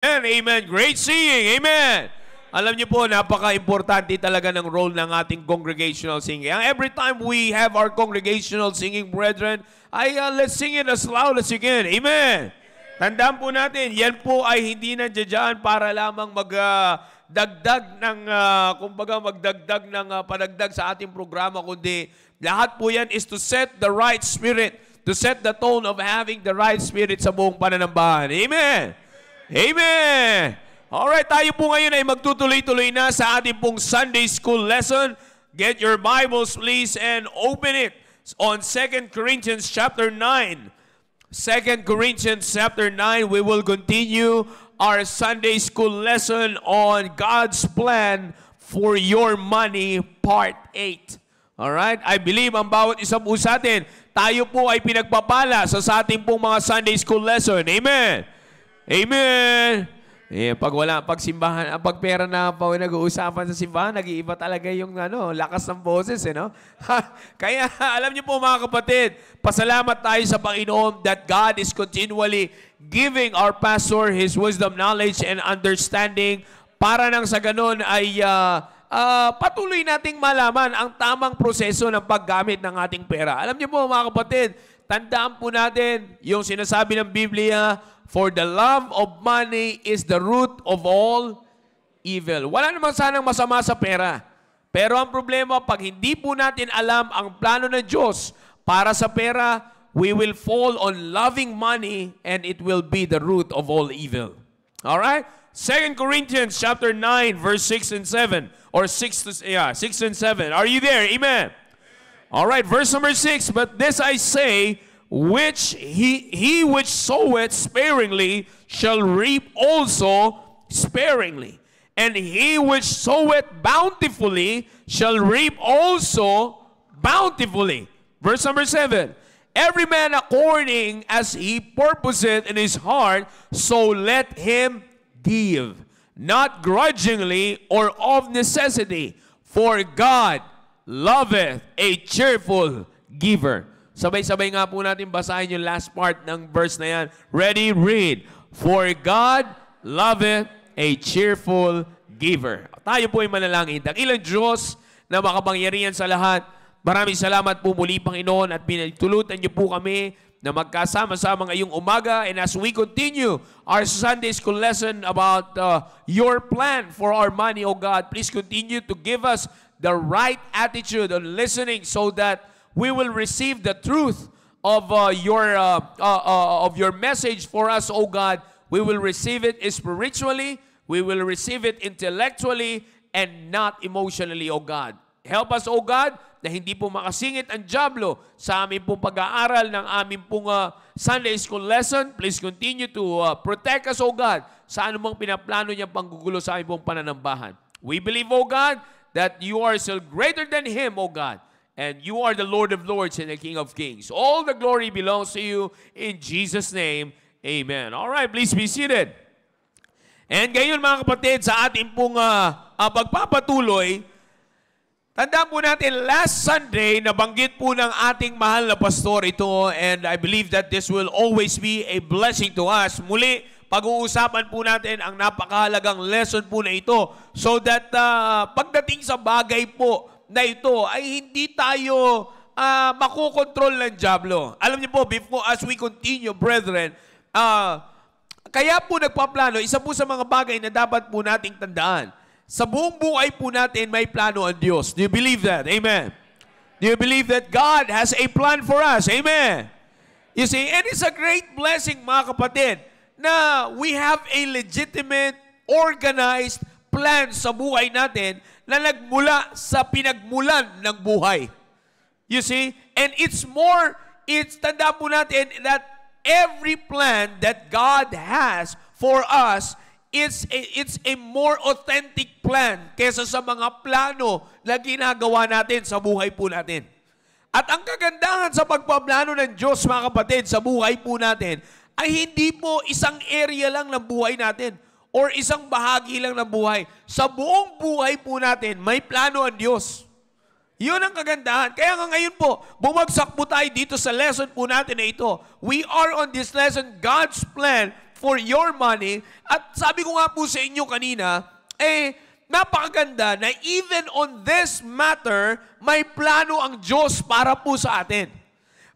And amen. Great singing. Amen. Alam niyo po, napaka-importante talaga ng role ng ating congregational singing. Every time we have our congregational singing, brethren, let's sing it as loud as you can. Amen. Tandaan po natin, yan po ay hindi nandiyan para lamang magdagdag ng, magdagdag ng padagdag sa ating programa, kundi lahat po yan is to set the right spirit, to set the tone of having the right spirit sa buong pananambahan. Amen. Amen. Alright, tayo po ngayon ay magtutuloy-tuloy na sa ating pong Sunday School lesson. Get your Bibles please and open it on 2 Corinthians chapter 9. 2 Corinthians chapter 9, we will continue our Sunday School lesson on God's plan for your money, part 8. Alright, I believe ang bawat isa po sa atin, tayo po ay pinagpapala sa ating pong mga Sunday School lesson. Amen. Amen. Pag simbahan, pag pera na pa nag-uusapan sa simbahan, nag-iiba talaga yung lakas ng boses, no? Kaya alam niyo po mga kapatid, pasalamat tayo sa Panginoon that God is continually giving our pastor his wisdom, knowledge, and understanding para nang sa ganun ay patuloy nating malaman ang tamang proseso ng paggamit ng ating pera. Alam niyo po mga kapatid, tandaan po natin yung sinasabi ng Biblia, for the love of money is the root of all evil. Wala naman sanang masama sa pera. Pero ang problema, pag hindi po natin alam ang plano ng Diyos para sa pera, we will fall on loving money and it will be the root of all evil. Alright? 2 Corinthians chapter 9, verse 6 and 7. Or 6 and 7. Are you there? Amen. Alright, verse number 6. But this I say, which he which soweth sparingly shall reap also sparingly. And he which soweth bountifully shall reap also bountifully. Verse number 7. Every man according as he purposeth in his heart, so let him give, not grudgingly or of necessity, for God loveth a cheerful giver. Sabay-sabay nga po natin basahin yung last part ng verse na yan. Ready, read. For God loveth a cheerful giver. Tayo po ay manalangin. Dakilang Diyos na makapangyarihan sa lahat, maraming salamat po muli, Panginoon, at pinagtulutan niyo po kami na magkasama-sama ngayong umaga. And as we continue our Sunday School lesson about your plan for our money, O God, please continue to give us the right attitude on listening so that we will receive the truth of your message for us, O God. We will receive it spiritually, we will receive it intellectually, and not emotionally, O God. Help us, O God, na hindi po makasingit ang dyablo sa aming pong pag-aaral ng aming pong Sunday School lesson. Please continue to protect us, O God, sa anumang pinaplano niyang panggugulo sa aming pong pananambahan. We believe, O God, that you are still greater than him, O God. And you are the Lord of Lords and the King of Kings. All the glory belongs to you in Jesus' name. Amen. All right, please be seated. And ngayon mga kapatid, sa ating pong pagpapatuloy, tandaan po natin, last Sunday, nabanggit po ng ating mahal na pastor ito, and I believe that this will always be a blessing to us. Muli, pag-uusapan po natin ang napakahalagang lesson po na ito so that pagdating sa bagay po na ito ay hindi tayo makokontrol ng dyablo. Alam niyo po, as we continue, brethren, kaya po nagpaplano, isa po sa mga bagay na dapat po nating tandaan. Sa buong buhay po natin, may plano ang Diyos. Do you believe that? Amen. Do you believe that God has a plan for us? Amen. You see, and it's a great blessing, mga kapatid, na we have a legitimate, organized plan sa buhay natin na nagmula sa pinagmulan ng buhay. You see? And tanda po natin that every plan that God has for us, it's a more authentic plan kaysa sa mga plano na ginagawa natin sa buhay po natin. At ang kagandahan sa pagpaplano ng Diyos, mga kapatid, sa buhay po natin, ay hindi po isang area lang ng buhay natin or isang bahagi lang ng buhay. Sa buong buhay po natin, may plano ang Diyos. Yun ang kagandahan. Kaya nga ngayon po, bumagsak po tayo dito sa lesson po natin na ito. We are on this lesson, God's plan for your money. At sabi ko nga po sa inyo kanina, napakaganda na even on this matter, may plano ang Diyos para po sa atin.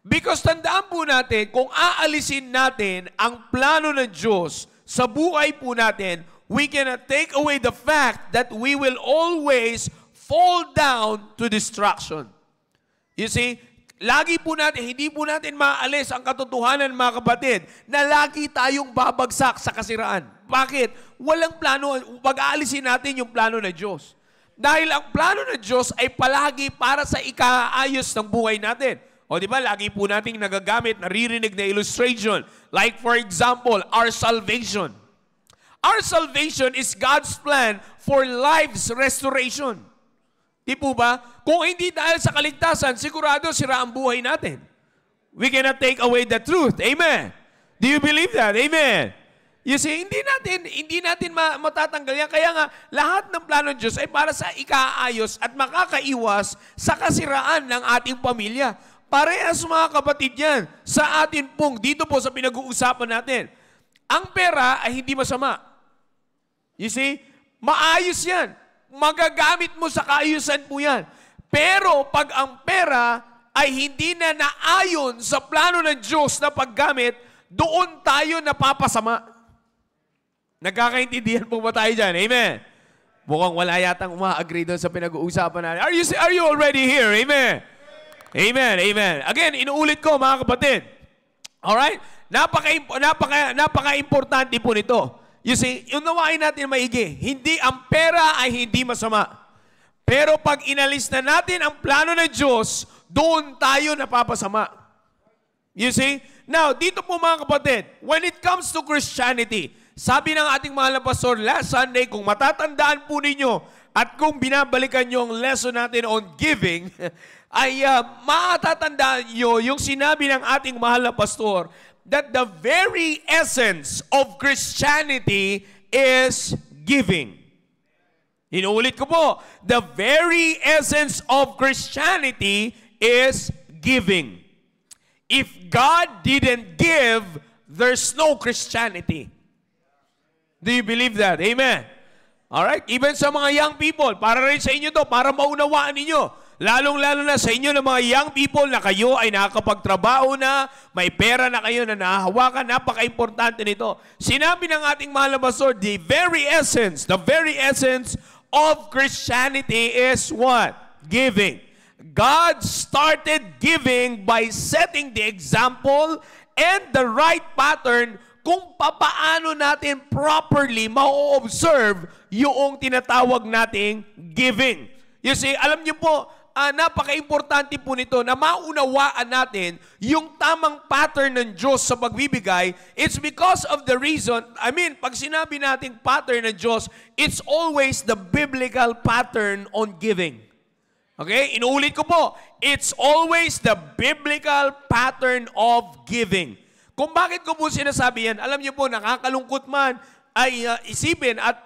Because tandaan po natin, kung aalisin natin ang plano ng Diyos sa buhay po natin, we cannot take away the fact that we will always fall down to destruction. You see, lagi po natin, hindi po natin maalis ang katotohanan, mga kapatid, na lagi tayong babagsak sa kasiraan. Bakit? Walang plano, pag-aalisin natin yung plano ng Diyos. Dahil ang plano ng Diyos ay palagi para sa ikaayos ng buhay natin. O di ba, lagi po nating nagagamit, naririnig na illustration. Like for example, our salvation. Our salvation is God's plan for life's restoration. Di po ba? Kung hindi dahil sa kaligtasan, sigurado sira ang buhay natin. We cannot take away the truth. Amen. Do you believe that? Amen. You see, hindi natin matatanggal yan. Kaya nga, lahat ng plano ng Diyos ay para sa ikaayos at makakaiwas sa kasiraan ng ating pamilya. Parehas mga kapatid yan sa atin pong, dito po sa pinag-uusapan natin. Ang pera ay hindi masama. You see, maayos yan. Magagamit mo sa kaayusan po yan. Pero pag ang pera ay hindi na naayon sa plano ng Diyos na paggamit, doon tayo napapasama. Nagkakaintindihan po ba tayo dyan? Amen? Mukhang wala yatang uma-agree doon sa pinag-uusapan natin. Are you already here? Amen? Amen, amen. Again, inuulit ko mga kapatid. Alright? Napaka-importante po nito. You see, unawain natin maigi. Hindi, ang pera ay hindi masama. Pero pag inalis na natin ang plano ng Diyos, doon tayo napapasama. You see? Now, dito po mga kapatid, when it comes to Christianity, sabi ng ating mahal na pastor last Sunday, kung matatandaan po ninyo at kung binabalikan nyo ang lesson natin on giving, ay matatandaan nyo yung sinabi ng ating mahal na pastor that the very essence of Christianity is giving. Inuulit ko po, the very essence of Christianity is giving. If God didn't give, there's no Christianity. Do you believe that? Amen. Alright? Even sa mga young people, para rin sa inyo to, para maunawaan ninyo. Lalong-lalo na sa inyo ng mga young people na kayo ay nakakapagtrabaho na, may pera na kayo na nahahawakan, napaka-importante nito. Sinabi ng ating mahal na pastor, the very essence of Christianity is what? Giving. God started giving by setting the example and the right pattern kung papaano natin properly ma-observe yung tinatawag nating giving. You see, alam niyo po, napaka-importante po nito na maunawaan natin yung tamang pattern ng Diyos sa pagbibigay. It's because of the reason, pag sinabi nating pattern ng Diyos, it's always the biblical pattern on giving. Okay? Inuulit ko po, it's always the biblical pattern of giving. Kung bakit ko po sinasabi yan, alam niyo po, nakakalungkot man ay isipin at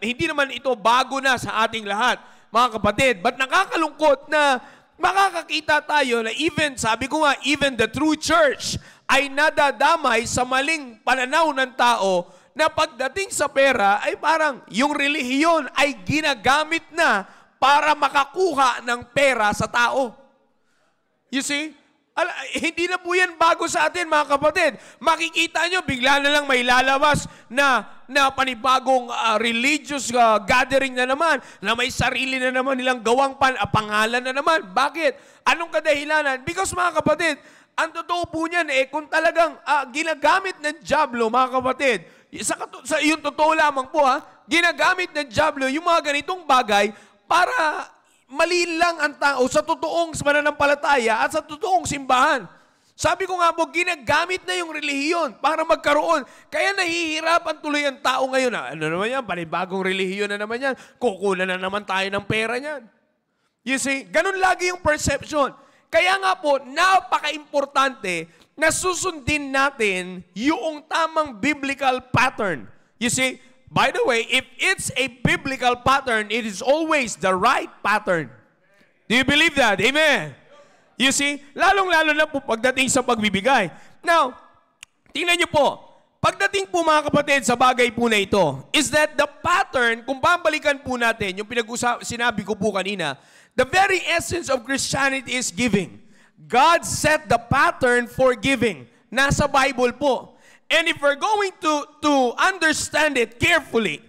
hindi naman ito bago na sa ating lahat, mga kapatid. But nakakalungkot na makakakita tayo na even, sabi ko nga, even the true church ay nadadamay sa maling pananaw ng tao na pagdating sa pera ay parang yung relihiyon ay ginagamit na para makakuha ng pera sa tao. You see? Hindi na po yan bago sa atin, mga kapatid. Makikita nyo, bigla na lang may lalabas na panibagong religious gathering na naman, na may sarili na naman nilang gawang pangalan na naman. Bakit? Anong kadahilanan? Because, mga kapatid, ang totoo po niyan, kung talagang ginagamit ng dyablo, mga kapatid, sa yung totoo lamang po, ginagamit ng dyablo yung mga ganitong bagay para mali lang ang tao sa totoong mananampalataya at sa totoong simbahan. Sabi ko nga po, ginagamit na yung relihiyon para magkaroon. Kaya nahihirapan tuloy ang tao ngayon. Ano naman yan? Panibagong relihiyon na naman yan. Kukunan na naman tayo ng pera niyan. You see, ganun lagi yung perception. Kaya nga po, napaka-importante na susundin natin yung tamang biblical pattern. You see, by the way, if it's a biblical pattern, it is always the right pattern. Do you believe that? Amen. You see, lalong-lalo na po pagdating sa pagbibigay. Now, tingnan niyo po, pagdating po mga kapatid sa bagay po na ito, is that the pattern, kung babalikan po natin, yung sinabi ko po kanina, the very essence of Christianity is giving. God set the pattern for giving. Nasa Bible po. And if we're going to understand it carefully,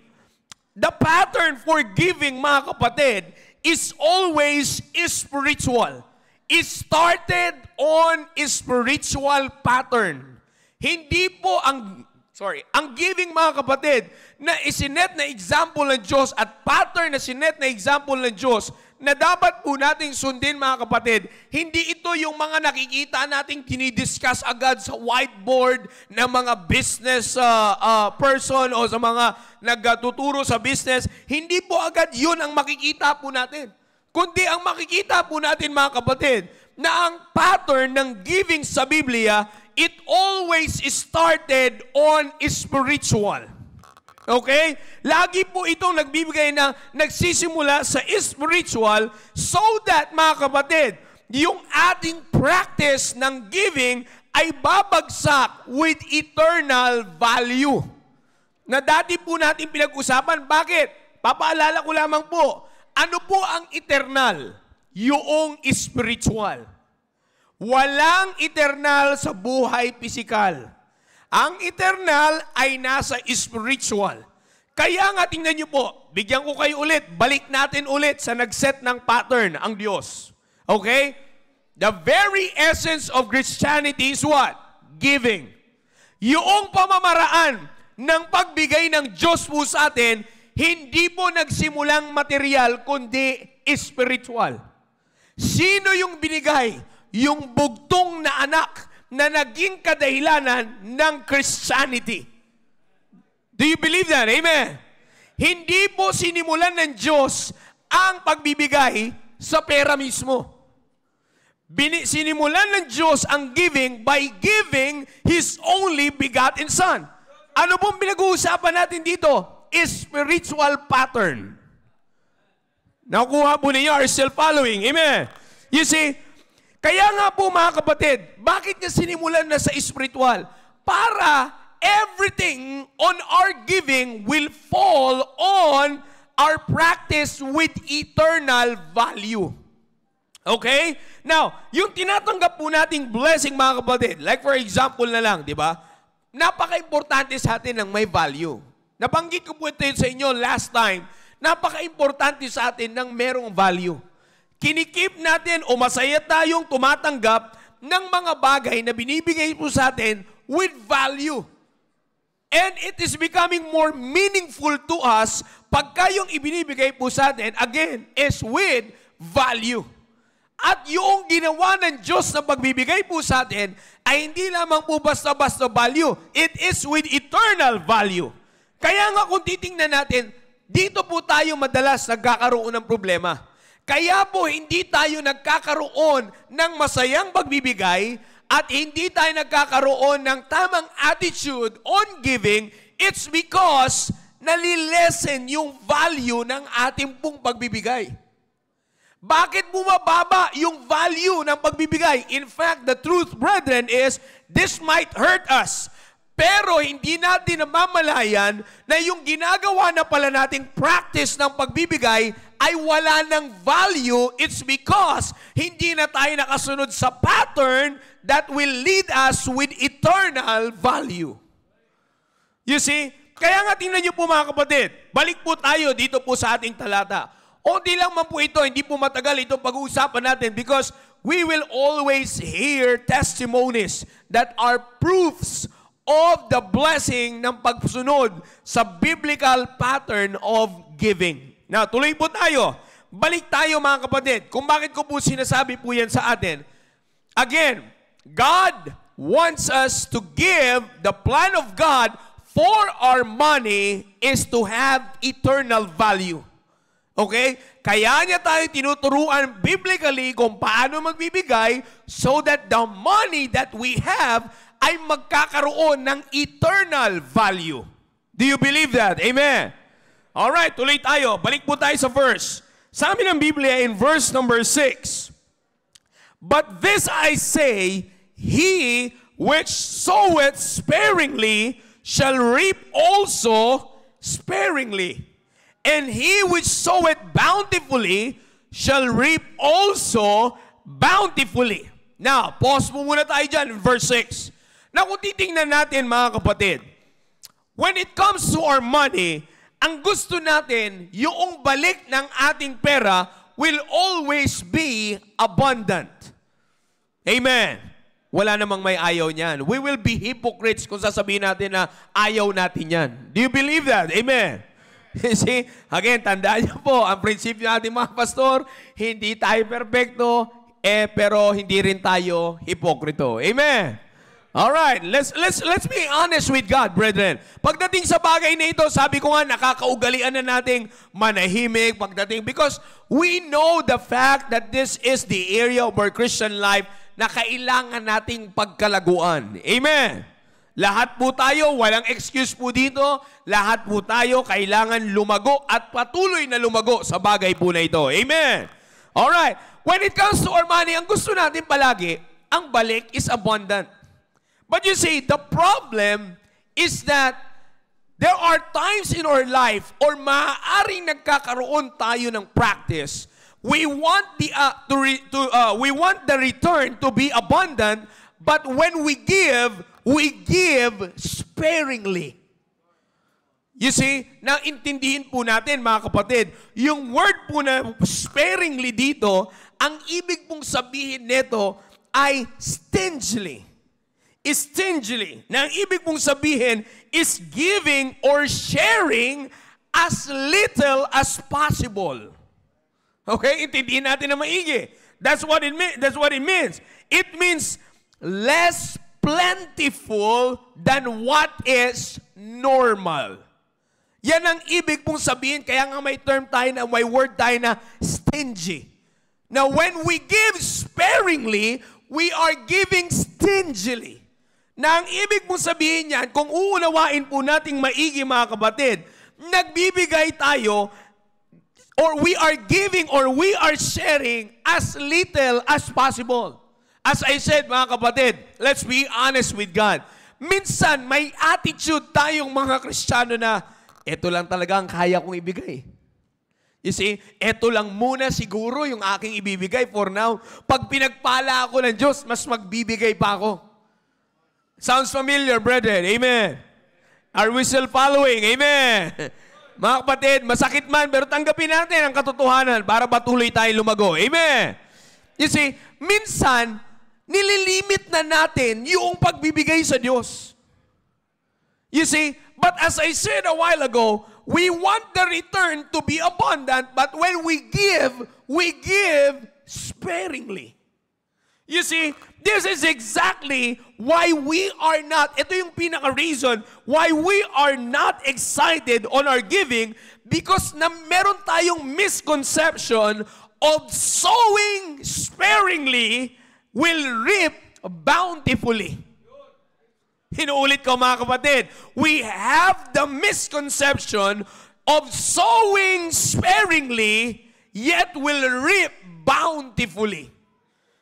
the pattern for giving, mga kapatid, is always spiritual. It started on a spiritual pattern. Hindi po ang giving, mga kapatid, na isinet na example ng Diyos at pattern na sinet na example ng Diyos na dapat po nating sundin, mga kapatid, hindi ito yung mga nakikita nating tinidiscuss agad sa whiteboard ng mga business person o sa mga nagtuturo sa business. Hindi po agad yun ang makikita po natin. Kundi ang makikita po natin, mga kapatid, na ang pattern ng giving sa Biblia, it always started on spiritual. Okay? Lagi po itong nagbibigay ng nagsisimula sa spiritual so that, mga kapatid, yung ating practice ng giving ay babagsak with eternal value. Na dati po natin pinag-usapan. Bakit? Papaalala ko lamang po. Ano po ang eternal? Yung spiritual. Walang eternal sa buhay pisikal. Ang eternal ay nasa spiritual. Kaya nga tingnan nyo po, bigyan ko kayo ulit, balik natin ulit sa nagset ng pattern, ang Diyos. Okay? The very essence of Christianity is what? Giving. Yung pamamaraan ng pagbigay ng Diyos po sa atin, hindi po nagsimulang material, kundi spiritual. Sino yung binigay? Yung bugtong na anak na naging kadahilanan ng Christianity. Do you believe that? Amen? Hindi po sinimulan ng Diyos ang pagbibigay sa pera mismo. Sinimulan ng Diyos ang giving by giving His only begotten Son. Ano pong pinag-uusapan natin dito? Spiritual pattern. Nakuha po ninyo, are still following. Amen? You see, kaya nga po, mga kapatid, bakit niya sinimulan na sa spiritual? Para everything on our giving will fall on our practice with eternal value. Okay? Now, yung tinatanggap po nating blessing, mga kapatid, like for example na lang, di ba? Napaka-importante sa atin ng may value. Nabanggit ko po ito sa inyo last time, napaka-importante sa atin ng merong value. Kinikip natin o masaya tayong tumatanggap ng mga bagay na binibigay po sa atin with value. And it is becoming more meaningful to us pagka yung ibinibigay po sa atin, again, is with value. At yung ginawa ng Diyos na pagbibigay po sa atin ay hindi lamang po basta-basta value. It is with eternal value. Kaya nga kung titingnan natin, dito po tayo madalas nagkakaroon ng problema. Kaya po hindi tayo nagkakaroon ng masayang pagbibigay at hindi tayo nagkakaroon ng tamang attitude on giving. It's because nalilesen yung value ng ating pong pagbibigay. Bakit bumababa yung value ng pagbibigay? In fact, the truth, brethren, is this might hurt us. Pero hindi natin namamalayan na yung ginagawa na pala nating practice ng pagbibigay ay wala ng value. It's because hindi na tayo nakasunod sa pattern that will lead us with eternal value. You see? Kaya nga tingnan niyo po, mga kapatid, balik po tayo dito po sa ating talata. O di lang man po ito, hindi po matagal itong pag-uusapan natin because we will always hear testimonies that are proofs of the blessing ng pagsunod sa biblical pattern of giving. Now, tuloy po tayo. Balik tayo, mga kapatid, kung bakit ko po sinasabi po yan sa atin. Again, God wants us to give. The plan of God for our money is to have eternal value. Okay? Kaya niya tayo tinuturuan biblically kung paano magbibigay so that the money that we have ay magkakaroon ng eternal value. Do you believe that? Amen? Alright, tuloy tayo. Balik po tayo sa verse. Sa amin ng Biblia in verse number 6. But this I say, he which soweth sparingly shall reap also sparingly. And he which soweth bountifully shall reap also bountifully. Now, pause mo muna tayo dyan, verse 6. Now, kung titingnan natin, mga kapatid, when it comes to our money, ang gusto natin, yung balik ng ating pera will always be abundant. Amen. Wala namang may ayaw niyan. We will be hypocrites kung sasabihin natin na ayaw natin yan. Do you believe that? Amen. See, again, tandaan niyo po, ang prinsipyo natin mga pastor, hindi tayo perfecto, pero hindi rin tayo hipokrito. Amen. Alright, let's be honest with God, brethren. Pagdating sa bagay na ito, sabi ko nga, nakakaugalian na nating manahimik pagdating because we know the fact that this is the area of our Christian life na kailangan nating pagkalaguan. Amen. Lahat po tayo, walang excuse po dito. Lahat po tayo kailangan lumago at patuloy na lumago sa bagay po na ito. Amen. Alright. When it comes to our money, ang gusto natin palagi, ang balik is abundant. But you see, the problem is that there are times in our life or maaaring nagkakaroon tayo ng practice. We want the return to be abundant, but when we give sparingly. You see, naintindihin po natin mga kapatid, yung word po na sparingly dito, ang ibig pong sabihin nito ay stingily. Stingily. Na ang ibig pong sabihin is giving or sharing as little as possible. Okay? Intindihin natin na maigi. That's what it means. It means less plentiful than what is normal. Yan ang ibig pong sabihin. Kaya nga may term tayo na, may word tayo na stingy. Now, when we give sparingly, we are giving stingily. Na ang ibig pong sabihin yan, kung uunawain po nating maigi mga kapatid, nagbibigay tayo, or we are giving, or we are sharing as little as possible. As I said, mga kapatid, let's be honest with God. Minsan, may attitude tayong mga Kristiyano na, eto lang talaga ang kaya kong ibigay. You see, eto lang muna siguro yung aking ibibigay for now. Pag pinagpala ako ng Diyos, mas magbibigay pa ako. Sounds familiar, brethren? Amen. Are we still following? Amen. Mga kapatid, masakit man, pero tanggapin natin ang katotohanan para patuloy tayo lumago. Amen. You see, minsan, nililimit na natin yung pagbibigay sa Diyos. You see, but as I said a while ago, we want the return to be abundant, but when we give sparingly. You see, this is exactly why we are not, ito yung pinaka-reason why we are not excited on our giving because na meron tayong misconception of sowing sparingly will reap bountifully. Hinuulit ko mga kapatid, we have the misconception of sowing sparingly yet will reap bountifully.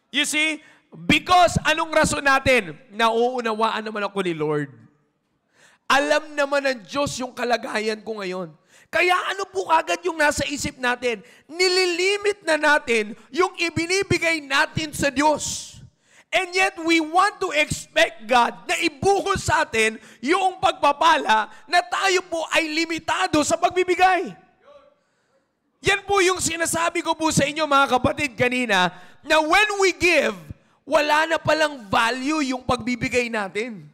You see, because anong rason natin? Nauunawaan naman ako ni Lord. Alam naman ng Diyos yung kalagayan ko ngayon. Kaya ano po kagad yung nasa isip natin? Nililimit na natin yung ibinibigay natin sa Diyos. And yet, we want to expect God na ibuhos sa atin yung pagpapala na tayo po ay limitado sa pagbibigay. Yan po yung sinasabi ko po sa inyo mga kapatid kanina, na when we give, wala na palang value yung pagbibigay natin.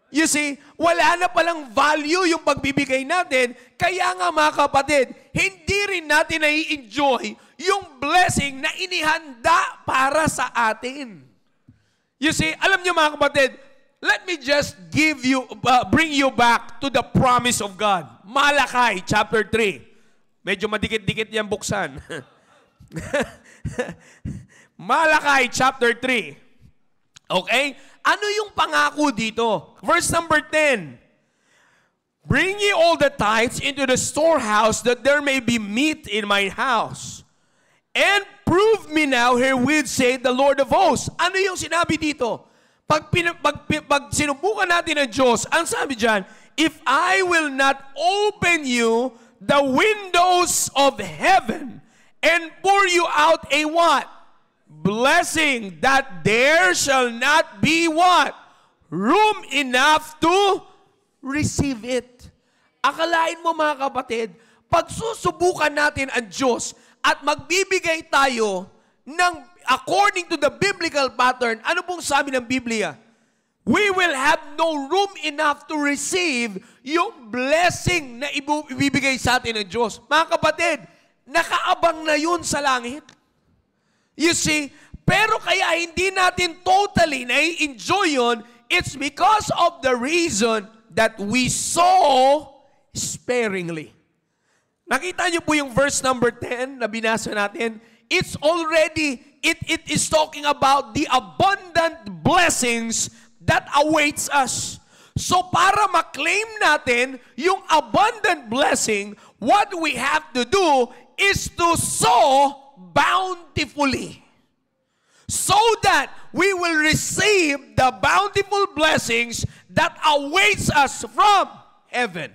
You see, wala na palang value yung pagbibigay natin, kaya nga mga kapatid, hindi rin natin nai-enjoy yung blessing na inihanda para sa atin. You see, alam niyo mga kapatid, let me just bring you back to the promise of God. Malakay, chapter 3. Medyo madikit-dikit yan buksan. Malakay chapter 3. Okay? Ano yung pangako dito? Verse number 10. Bring ye all the tithes into the storehouse that there may be meat in my house. And prove me now herewith, saith the Lord of hosts. Ano yung sinabi dito? Pag sinubukan natin ng Diyos, ang sabi dyan, if I will not open you the windows of heaven and pour you out a what? Blessing, that there shall not be what? Room enough to receive it. Akalain mo mga kapatid, pag susubukan natin ang Diyos at magbibigay tayo ng according to the biblical pattern, ano pong sabi ng Biblia? We will have no room enough to receive yung blessing na ibibigay sa atin ng Diyos. Mga kapatid, nakaabang na yun sa langit. You see, pero kaya hindi natin totally na-enjoy yun, it's because of the reason that we sow sparingly. Nakita niyo po yung verse number 10 na binasa natin? It's already, it is talking about the abundant blessings that awaits us. So para ma-claim natin yung abundant blessing, what we have to do is to sow bountifully. So that we will receive the bountiful blessings that awaits us from heaven.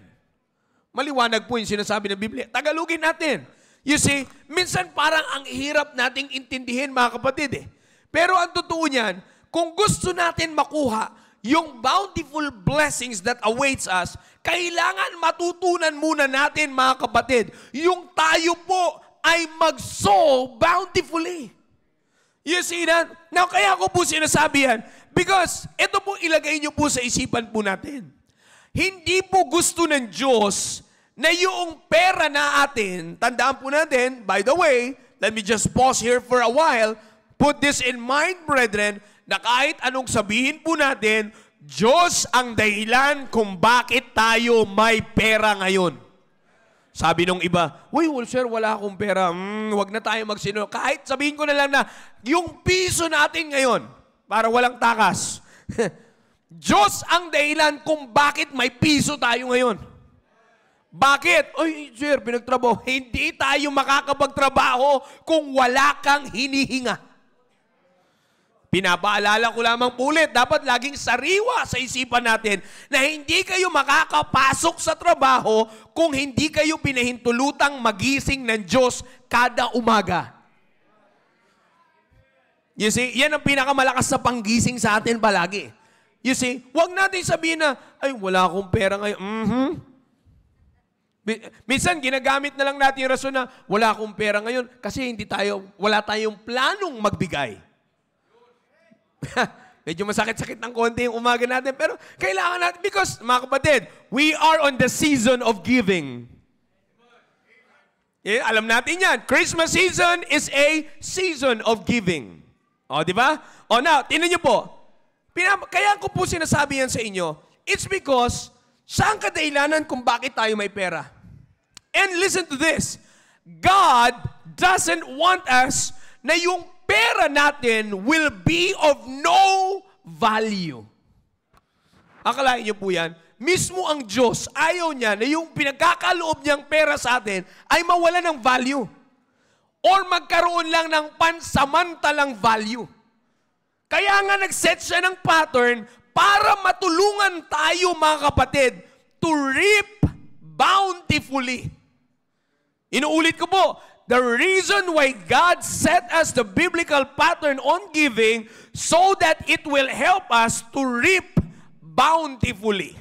Maliwanag po yung sinasabi ng Biblia. Tagalogin natin. You see, minsan parang ang hirap nating intindihin mga kapatid eh. Pero ang totoo niyan, kung gusto natin makuha yung bountiful blessings that awaits us, kailangan matutunan muna natin mga kapatid, yung tayo po ay mag-sow bountifully. You see that? Now, kaya ko po sinasabi yan, because ito po ilagay niyo po sa isipan po natin. Hindi po gusto ng Diyos na yung pera na atin, tandaan po natin, by the way, let me just pause here for a while, put this in mind, brethren, na kahit anong sabihin po natin, Diyos ang dahilan kung bakit tayo may pera ngayon. Sabi nung iba, well sir, wala akong pera. Wag na tayo magsinungaling. Kahit sabihin ko na lang na, yung piso natin ngayon, para walang takas, Diyos ang dahilan kung bakit may piso tayo ngayon. Bakit? Oy, sir, pinagtrabaho. Hindi tayo makakapagtrabaho kung wala kang hinihinga. Pinapaalala ko lamang ulit, dapat laging sariwa sa isipan natin na hindi kayo makakapasok sa trabaho kung hindi kayo pinahintulutang magising ng Diyos kada umaga. You see, yan ang pinakamalakas na panggising sa atin palagi. You see, huwag natin sabihin na, ay, wala akong pera ngayon. Minsan, ginagamit na lang natin yung rason na wala akong pera ngayon kasi wala tayong planong magbigay. Medyo masakit-sakit ng konti yung umaga natin, pero kailangan natin, because, mga kapatid, we are on the season of giving. Alam natin yan. Christmas season is a season of giving. O, di ba? O, now, tingnan niyo po. Kaya ko po sinasabi yan sa inyo, it's because, saan kadahilanan kung bakit tayo may pera? And listen to this, God doesn't want us na yung pera natin will be of no value. Akalain niyo po yan, mismo ang Diyos, ayaw niya na yung pinagkakaloob niyang pera sa atin ay mawala ng value. Or magkaroon lang ng pansamantalang value. Kaya nga nag-set siya ng pattern para matulungan tayo mga kapatid to reap bountifully. Inuulit ko po, the reason why God set us the biblical pattern on giving so that it will help us to reap bountifully.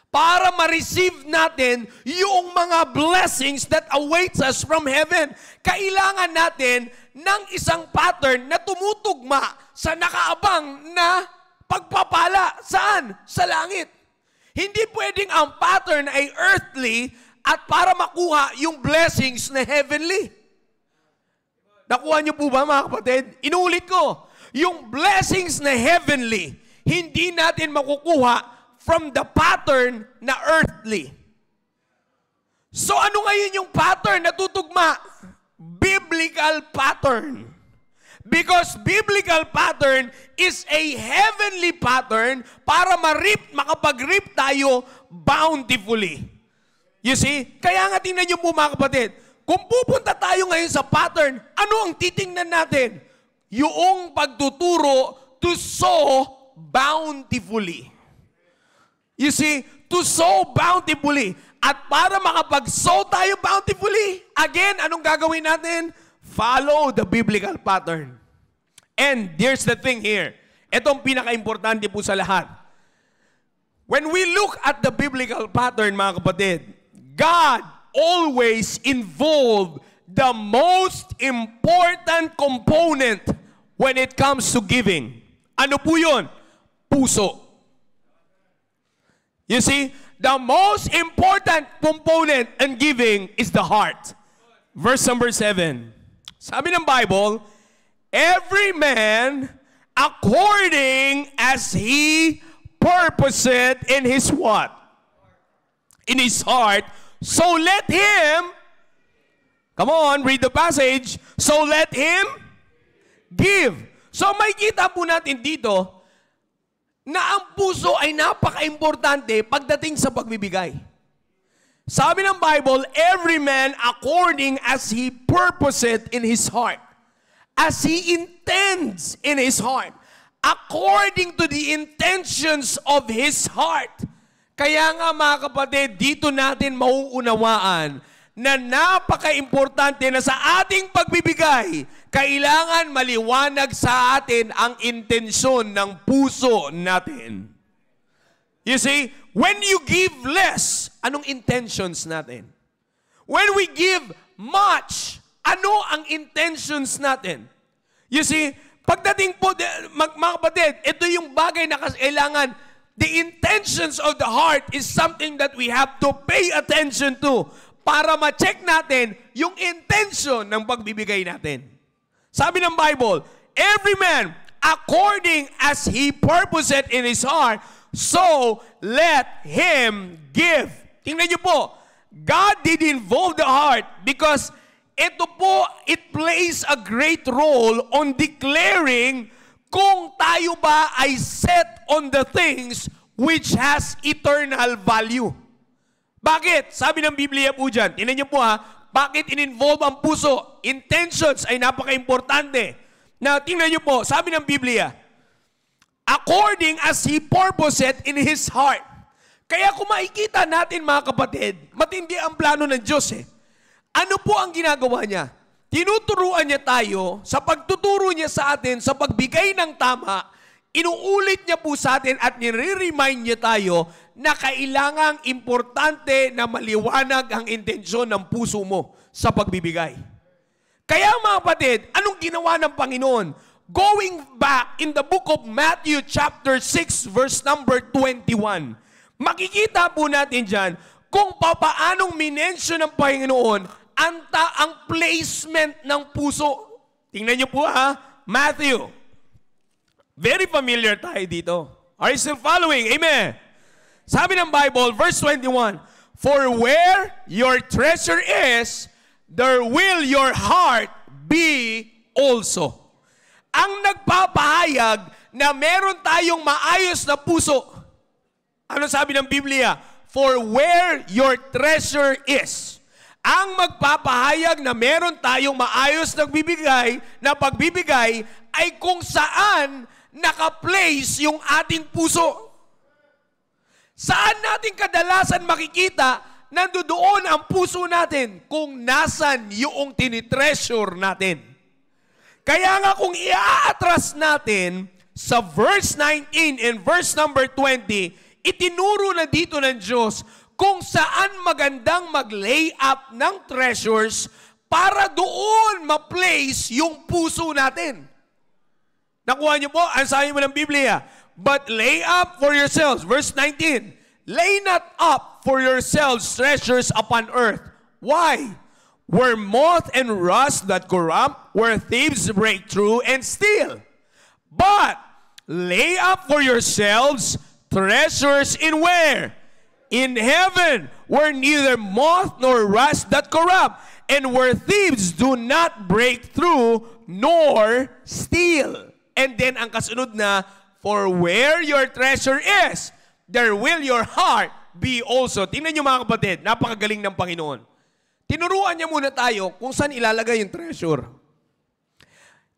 Para ma-receive natin yung mga blessings that awaits us from heaven. Kailangan natin ng isang pattern na tumutugma sa nakaabang na pagpapala. Saan? Sa langit. Hindi pwedeng ang pattern ay earthly at para makuha yung blessings na heavenly. Nakuha niyo po ba mga kapatid? Inuulit ko, yung blessings na heavenly, hindi natin makukuha from the pattern na earthly. So ano ngayon yung pattern na tutugma? Biblical pattern. Because biblical pattern is a heavenly pattern para makapag-reap tayo bountifully. You see? Kaya nga tingnan niyo po mga kapatid, kung pupunta tayo ngayon sa pattern, ano ang titingnan natin? Yung pagtuturo to to sow bountifully. You see, to sow bountifully. At para makapag-sow tayo bountifully, again, anong gagawin natin? Follow the biblical pattern. And here's the thing here. Itong pinaka-importante po sa lahat. When we look at the biblical pattern, mga kapatid, God always involved the most important component when it comes to giving. Ano po yun? Puso. You see, the most important component in giving is the heart. Verse number 7. Sabi ng Bible, every man according as he purposed in his what? In his heart. So let him, come on, read the passage. So let him give. So may kita po natin dito na ang puso ay napaka-importante pagdating sa pagbibigay. Sabi ng Bible, every man according as he purposed in his heart. As he intends in his heart. According to the intentions of his heart. Kaya nga mga kapatid, dito natin mauunawaan na napaka-importante na sa ating pagbibigay, kailangan maliwanag sa atin ang intensyon ng puso natin. You see, when you give less, anong intentions natin? When we give much, ano ang intentions natin? You see, pagdating po, mga kapatid, ito yung bagay na kailangan, the intentions of the heart is something that we have to pay attention to para ma-check natin yung intention ng pagbibigay natin. Sabi ng Bible, every man according as he purposed in his heart, so let him give. Tingnan niyo po, God did involve the heart because ito po, it plays a great role on declaring kung tayo ba ay set on the things which has eternal value. Bakit? Sabi ng Biblia po dyan, tingnan niyo po ha, bakit in-involve ang puso? Intentions ay napaka-importante. Na tingnan niyo po, sabi ng Biblia, according as he purposed in his heart. Kaya kung makikita natin mga kapatid, matindi ang plano ng Diyos eh. Ano po ang ginagawa niya? Tinuturuan niya tayo sa pagtuturo niya sa atin sa pagbigay ng tama, inuulit niya po sa atin at nire-remind niya tayo na kailangang importante na maliwanag ang intensyon ng puso mo sa pagbibigay. Kaya mga kapatid, anong ginawa ng Panginoon? Going back in the book of Matthew chapter 6 verse number 21, makikita po natin dyan kung papaanong minensyon ng Panginoon ang placement ng puso. Tingnan niyo po ha, Matthew. Very familiar tayo dito. Are you still following? Amen. Sabi ng Bible, verse 21, for where your treasure is, there will your heart be also. Ang nagpapahayag na meron tayong maayos na puso. Ano sabi ng Biblia? For where your treasure is. Ang magpapahayag na meron tayong maayos na pagbibigay ay kung saan naka-place yung ating puso. Saan natin kadalasan makikita nandoon ang puso natin kung nasan yung tinitreasure natin. Kaya nga kung i-atras natin sa verse 19 and verse number 20, itinuro na dito ng Diyos kung saan magandang mag-lay up ng treasures para doon ma-place yung puso natin. Nakuha niyo po? Ang sabi mo ng Biblia, but lay up for yourselves. Verse 19, lay not up for yourselves treasures upon earth. Why? Where moth and rust that corrupt, where thieves break through and steal. But lay up for yourselves treasures in where? In heaven, where neither moth nor rust that corrupt, and where thieves do not break through nor steal. And then ang kasunod na, for where your treasure is, there will your heart be also. Tingnan niyo mga kapatid, napakagaling ng Panginoon. Tinuruan niya muna tayo kung saan ilalagay yung treasure.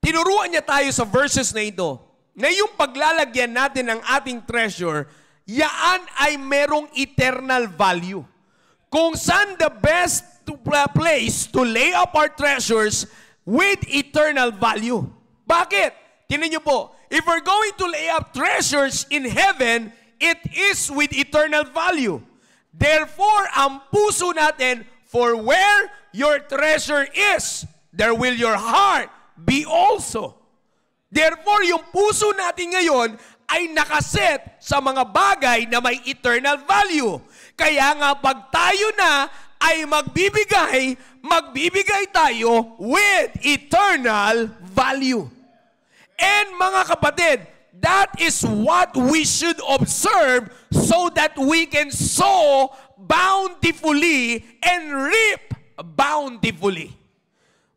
Tinuruan niya tayo sa verses na ito na yung paglalagyan natin ng ating treasure, yaan ay merong eternal value. Kung saan the best place to lay up our treasures with eternal value. Bakit? Tingnan niyo po, if we're going to lay up treasures in heaven, it is with eternal value. Therefore, ang puso natin, for where your treasure is, there will your heart be also. Therefore, yung puso natin ngayon ay nakaset sa mga bagay na may eternal value. Kaya nga pag tayo na ay magbibigay tayo with eternal value. And mga kapatid, that is what we should observe so that we can sow bountifully and reap bountifully.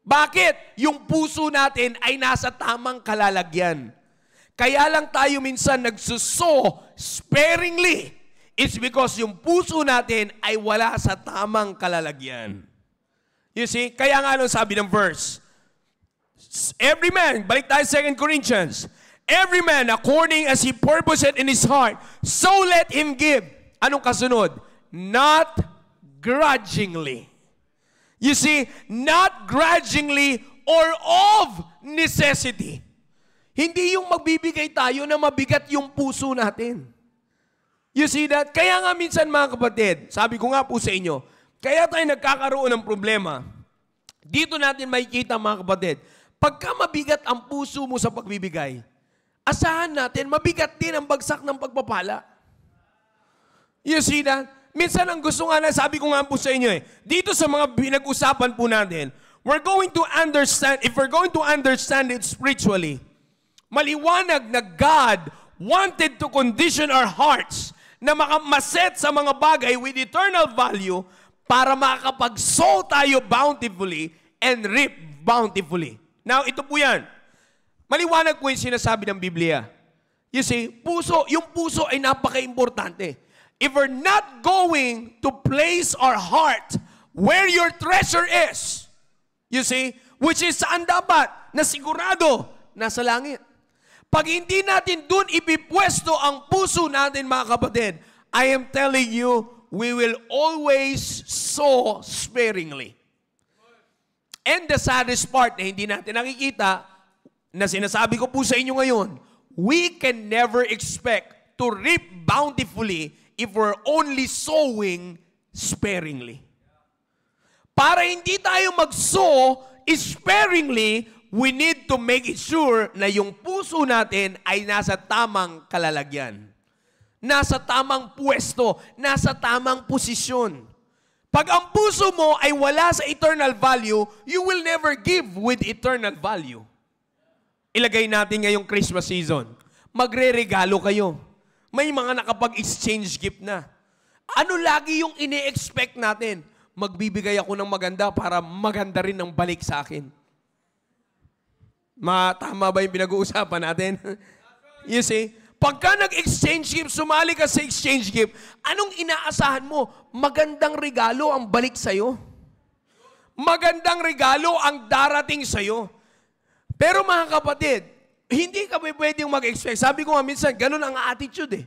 Bakit? Yung puso natin ay nasa tamang kalalagyan. Kaya lang tayo minsan nagsusow sparingly. It's because yung puso natin ay wala sa tamang kalalagyan. You see? Kaya nga ano sabi ng verse? Every man, balik tayo 2 Corinthians, every man according as he purposed in his heart, so let him give. Anong kasunod? Not grudgingly. You see, not grudgingly or of necessity. Hindi yung magbibigay tayo na mabigat yung puso natin. You see that? Kaya nga minsan mga kapatid, sabi ko nga po sa inyo, kaya tayo nagkakaroon ng problema. Dito natin makikita mga kapatid, pagka mabigat ang puso mo sa pagbibigay, asahan natin, mabigat din ang bagsak ng pagpapala. You see that? Minsan ang gusto nga na, sabi ko nga po sa inyo dito sa mga pinag-usapan po natin, we're going to understand, if we're going to understand it spiritually, maliwanag na God wanted to condition our hearts na maset sa mga bagay with eternal value para makakapag-sow tayo bountifully and reap bountifully. Now, ito po yan. Maliwanag po yung sinasabi ng Biblia. You see, yung puso ay napaka-importante. If we're not going to place our heart where your treasure is, you see, which is saan dapat, na sigurado, nasa langit. Pag hindi natin dun ipipwesto ang puso natin, mga kapatid, I am telling you, we will always sow sparingly. And the saddest part na hindi natin nakikita, na sinasabi ko po sa inyo ngayon, we can never expect to reap bountifully if we're only sowing sparingly. Para hindi tayo mag-sow sparingly, we need to make it sure na yung puso natin ay nasa tamang kalalagyan. Nasa tamang pwesto, nasa tamang posisyon. Pag ang puso mo ay wala sa eternal value, you will never give with eternal value. Ilagay natin ngayong Christmas season. Magre-regalo kayo. May mga nakapag-exchange gift na. Ano lagi yung ine-expect natin? Magbibigay ako ng maganda para maganda rin ang balik sa akin. Tama ba yung pinag-uusapan natin? You see? Pagka nag-exchange gift, sumali ka sa exchange gift, anong inaasahan mo? Magandang regalo ang balik sa'yo. Magandang regalo ang darating sa'yo. Pero mga kapatid, hindi ka pwedeng mag-expect. Sabi ko nga minsan, ganun ang attitude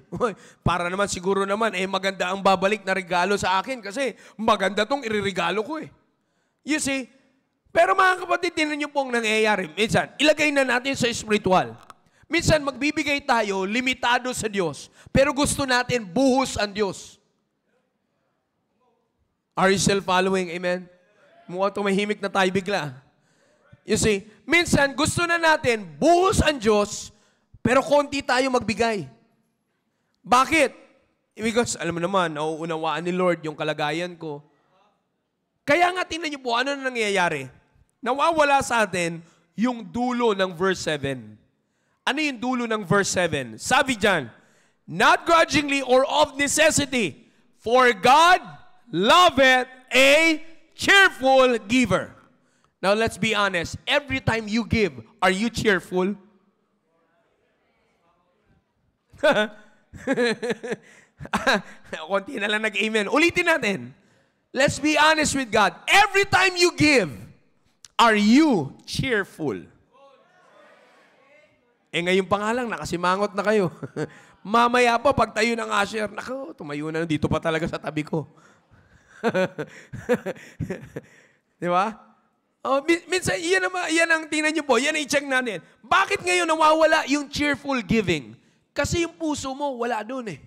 Para naman siguro naman, maganda ang babalik na regalo sa akin kasi maganda tong iririgalo ko You see? Pero mga kapatid, tinan niyo pong nangyayari. Minsan, ilagay na natin sa spiritual. Minsan, magbibigay tayo, limitado sa Diyos. Pero gusto natin, buhos ang Diyos. Are you still following? Amen? Mukhang tumahimik na tayo bigla. You see, minsan, gusto na natin, buhos ang Diyos, pero konti tayo magbigay. Bakit? Because, alam mo naman, nauunawaan ni Lord yung kalagayan ko. Kaya nga, tingnan niyo po, ano na nangyayari? Nawawala sa atin yung dulo ng verse 7. Ano yung dulo ng verse 7? Sabi dyan, not grudgingly or of necessity, for God loveth a cheerful giver. Now, let's be honest. Every time you give, are you cheerful? Konti na lang nag-amen. Ulitin natin. Let's be honest with God. Every time you give, are you cheerful? ngayon pa nga lang, nakasimangot na kayo. Mamaya pa, pag tayo ng usher, nako, tumayo na, dito pa talaga sa tabi ko. Di ba? Oh, minsan, yan ang tingnan nyo po, yan ang i-check natin. Bakit ngayon nawawala yung cheerful giving? Kasi yung puso mo, wala doon eh.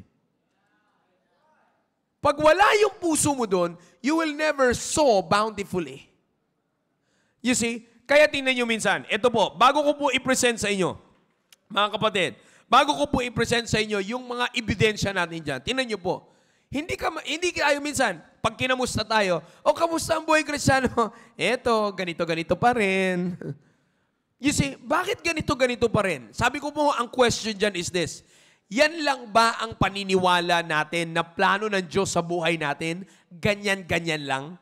Pag wala yung puso mo doon, you will never sow bountifully. You see? Kaya tingnan nyo minsan, ito po, bago ko po i-present sa inyo, mga kapatid, bago ko po i-present sa inyo yung mga ebidensya natin dyan, tingnan nyo po, hindi kayo minsan, pag kinamusta tayo, kamusta ang buhay Kristiyano? Eto, ganito pa rin. You see, bakit ganito pa rin? Sabi ko po, ang question dyan is this, yan lang ba ang paniniwala natin na plano ng Diyos sa buhay natin? Ganyan lang?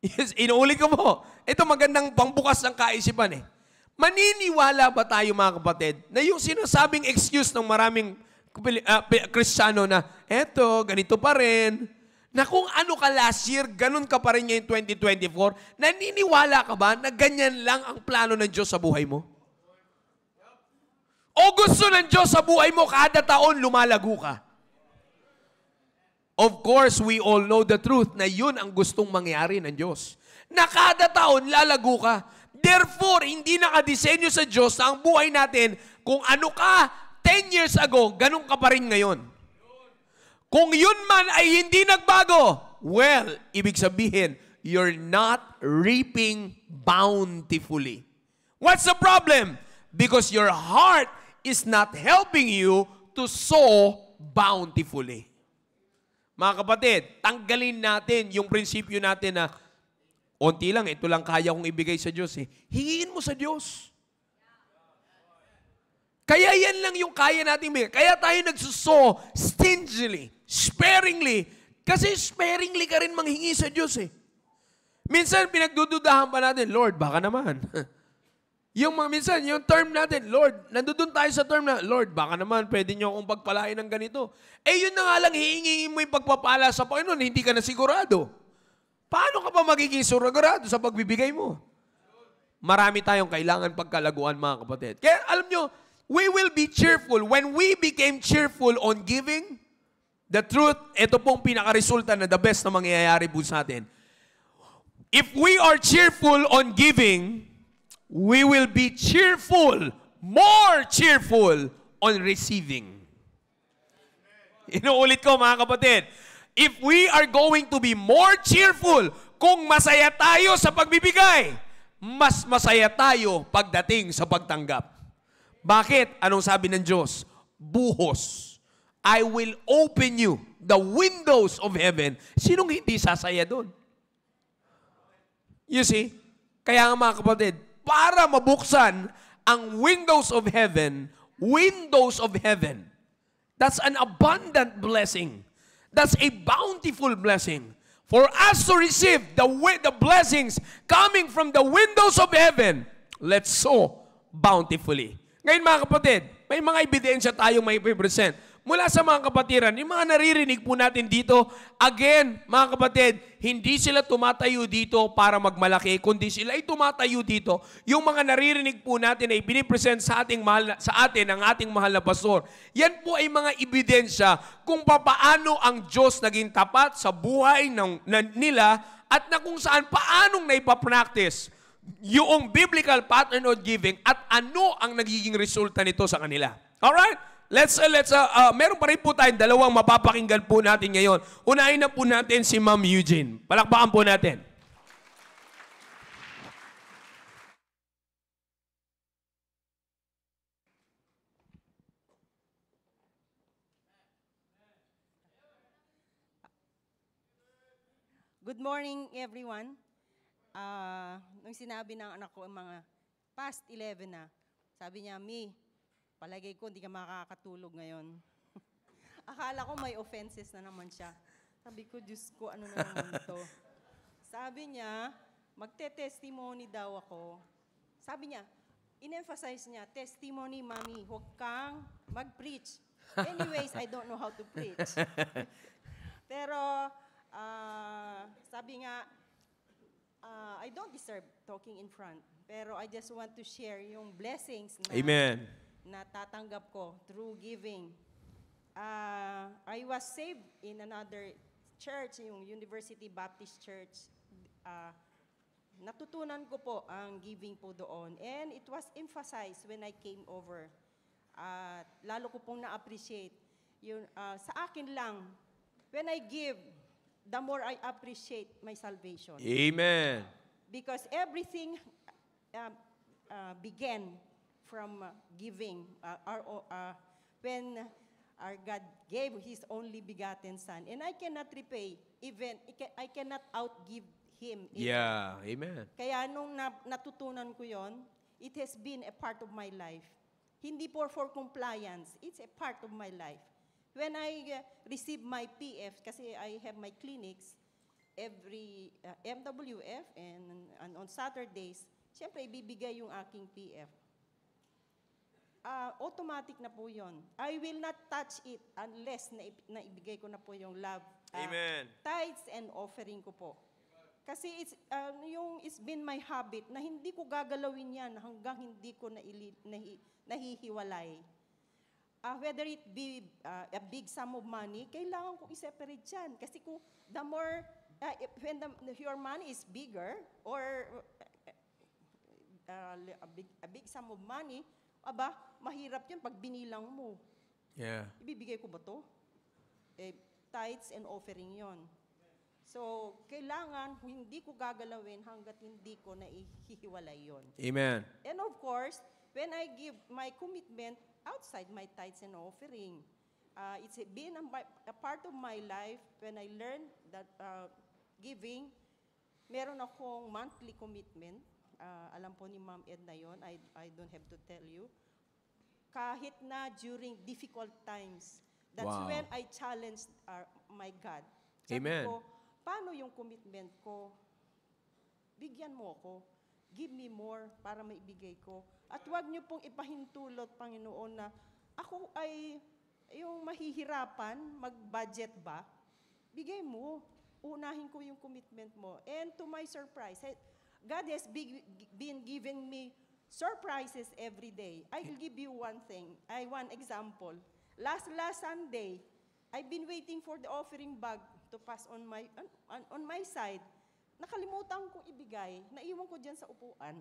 Yes, inuuli ko po. Ito magandang pangbukas ng kaisipan eh. Maniniwala ba tayo mga kapatid na yung sinasabing excuse ng maraming Kristiyano na, eto, ganito pa rin, na kung ano ka last year, ganun ka pa rin ngayon 2024, naniniwala ka ba na ganyan lang ang plano ng Diyos sa buhay mo? O gusto ng Diyos sa buhay mo, kada taon lumalago ka? Of course, we all know the truth na yun ang gustong mangyari ng Diyos. Na kada taon lalago ka. Therefore, hindi nakadisenyo sa Diyos na ang buhay natin, kung ano ka 10 years ago, ganun ka pa rin ngayon. Kung yun man ay hindi nagbago, well, ibig sabihin, you're not reaping bountifully. What's the problem? Because your heart is not helping you to sow bountifully. Mga kapatid, tanggalin natin yung prinsipyo natin na onti lang, ito lang kaya kong ibigay sa Diyos. Hingiin mo sa Diyos. Kaya yan lang yung kaya natin ibigay. Kaya tayo nagsuso stingily, sparingly. Kasi sparingly ka rin manghingi sa Diyos eh. Minsan pinagdududahan pa natin, Lord, baka naman. Minsan, yung term natin, Lord, nandun tayo sa term na, Lord, baka naman, pwede nyo akong pagpalain ng ganito. Yun na nga lang, hihingi mo yung pagpapala sa Panginoon, hindi ka na sigurado. Paano ka pa magiging sigurado sa pagbibigay mo? Marami tayong kailangan pagkalaguan, mga kapatid. Kaya alam nyo, we will be cheerful. When we became cheerful on giving, the truth, ito pong pinakaresulta na the best na mangyayari po sa atin. If we are cheerful on giving, we will be cheerful, more cheerful on receiving. Inuulit ko mga kapatid, if we are going to be more cheerful, kung masaya tayo sa pagbibigay, mas masaya tayo pagdating sa pagtanggap. Bakit? Anong sabi ng Diyos? Buhos. I will open you the windows of heaven. Sinong hindi sasaya doon? You see? Kaya nga mga kapatid, para mabuksan ang windows of heaven, that's an abundant blessing. That's a bountiful blessing. For us to receive the blessings coming from the windows of heaven, let's sow bountifully. Ngayon mga kapatid, may mga ebidensya tayong may present. Mula sa mga kapatiran, yung mga naririnig po natin dito, again, mga kapatid, hindi sila tumatayo dito para magmalaki, kundi sila ay tumatayo dito. Yung mga naririnig po natin ay pinipresent sa atin ang ating mahal na pastor. Yan po ay mga ebidensya kung paano ang Diyos naging tapat sa buhay nila at na kung saan paanong naipapractice yung biblical pattern of giving at ano ang nagiging resulta nito sa kanila. Alright? Meron pa rin po tayong dalawang mapapakinggan po natin ngayon. Unahin na po natin si Ma'am Eugene. Palakpakan po natin. Good morning, everyone. Nung sinabi ng anak ko, mga past 11 na, sabi niya, Mi, palagay ko, hindi ka makakatulog ngayon. Akala ko may offenses na naman siya. Sabi ko, Diyos ko, ano na naman ito? Sabi niya, magte-testimony daw ako. Sabi niya, in-emphasize niya, testimony, Mami, huwag kang mag-preach. Anyways, I don't know how to preach. Pero, sabi nga, I don't deserve talking in front, pero I just want to share yung blessings na Amen. natatanggap ko through giving. I was saved in another church, yung University Baptist Church. Natutunan ko po ang giving po doon. And it was emphasized when I came over. Lalo ko pong na-appreciate. Yun, sa akin lang, when I give, the more I appreciate my salvation. Amen. Because everything began from giving. When our God gave His only begotten Son. And I cannot repay, even, I cannot outgive Him. Yeah. Amen. Kaya nung natutunan ko yon, it has been a part of my life. Hindi for compliance, it's a part of my life. When I receive my PF, kasi I have my clinics every MWF and on Saturdays, siyempre ibibigay yung aking PF. Automatic na po yon. I will not touch it unless naibigay ko na po yung love, Amen. tithes and offering ko po. Kasi it's been my habit na hindi ko gagalawin yan hanggang hindi ko nahihiwalay. Whether it be a big sum of money, kailangan ko i-separate yan. Kasi kung the more, when your money is bigger or a big sum of money, mahirap yun pag binilang mo. Yeah. Ibibigay ko ba to? Tithes and offering yon. So, kailangan hindi ko gagalawin hanggat hindi ko naihihiwalay yon. Amen. And of course, when I give my commitment outside my tithes and offering, it's been a part of my life when I learned that giving, meron akong monthly commitment. Alam po ni Ma'am Edna yon, I don't have to tell you. Kahit na during difficult times, that's Wow. when I challenged my God. Sabi Amen. ko, paano yung commitment ko? Bigyan mo ako. Give me more para maibigay ko. At huwag niyo pong ipahintulot, Panginoon, na ako ay yung mahihirapan, mag-budget ba? Bigay mo. Unahin ko yung commitment mo. And to my surprise, God has been giving me surprises every day. I will give you one example. Last Sunday, I've been waiting for the offering bag to pass on my side. Nakalimutan kong ibigay, naiwan ko dyan sa upuan.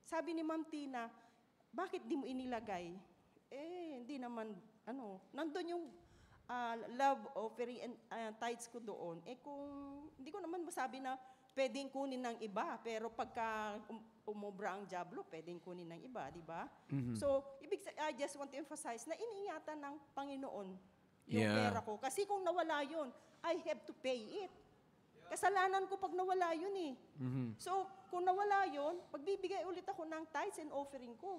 Sabi ni Ma'am Tina, bakit di mo inilagay? Hindi naman, nandun yung love offering and tithes ko doon. Kung hindi ko naman masabi na pwedeng kunin ng iba, pero pagka umobra ang jablo, pwedeng kunin ng iba, di ba? Mm-hmm. So, I just want to emphasize na iniingatan ng Panginoon yung Yeah. pera ko. Kasi kung nawala yun, I have to pay it. Kasalanan ko pag nawala yun eh. Mm-hmm. So, kung nawala yun, magbibigay ulit ako ng tithes and offering ko.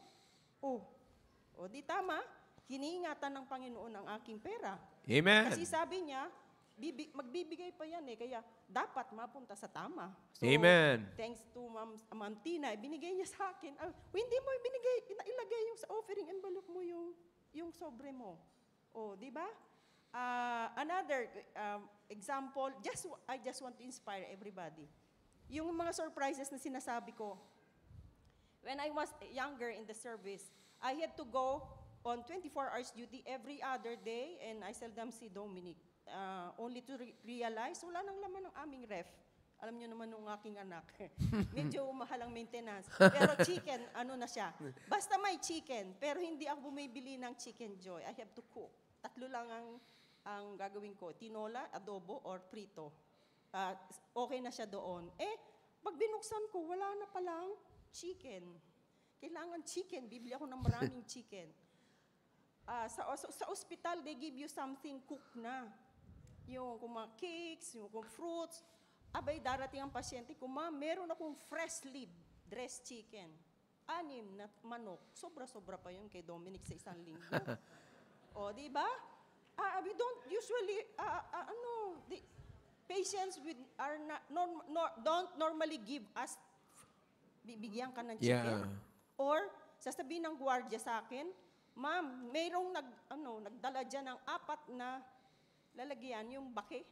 Di tama, hiniingatan ng Panginoon ang aking pera. Amen. Kasi sabi niya, magbibigay pa yan eh, kaya dapat mapunta sa tama. So, Amen. thanks to Ma'am Tina, binigay niya sa akin. Hindi mo ilagay yung sa offering envelope mo yung sobre mo. Di ba? Another example, I just want to inspire everybody. Yung mga surprises na sinasabi ko, when I was younger in the service, I had to go on 24 hours duty every other day, and I seldom see Dominic. Only to realize, wala nang laman ng aming ref. Alam niyo naman nung aking anak. Medyo mahal ang maintenance. Pero chicken, na siya. Basta may chicken, pero hindi ako bumibili ng Chicken Joy. I have to cook. 3 lang ang gagawin ko. Tinola, adobo, or prito. Okay na siya doon. Pag binuksan ko, wala na palang chicken. Kailangan chicken. Bibili ako ng maraming chicken. Sa ospital, they give you something cooked na. Yung mga cakes, yung fruits. Darating ang pasyente ko, ma'am, meron akong freshly dressed chicken. 6 na manok. Sobra-sobra pa yun kay Dominic sa 1 linggo. Di ba? We don't usually, the patients don't normally give us, bibigyan ka ng chicken. Yeah. Or, sasabihin ng gwardiya sa akin, ma'am, mayroong nagdala dyan ng 4 na lalagyan, yung baki,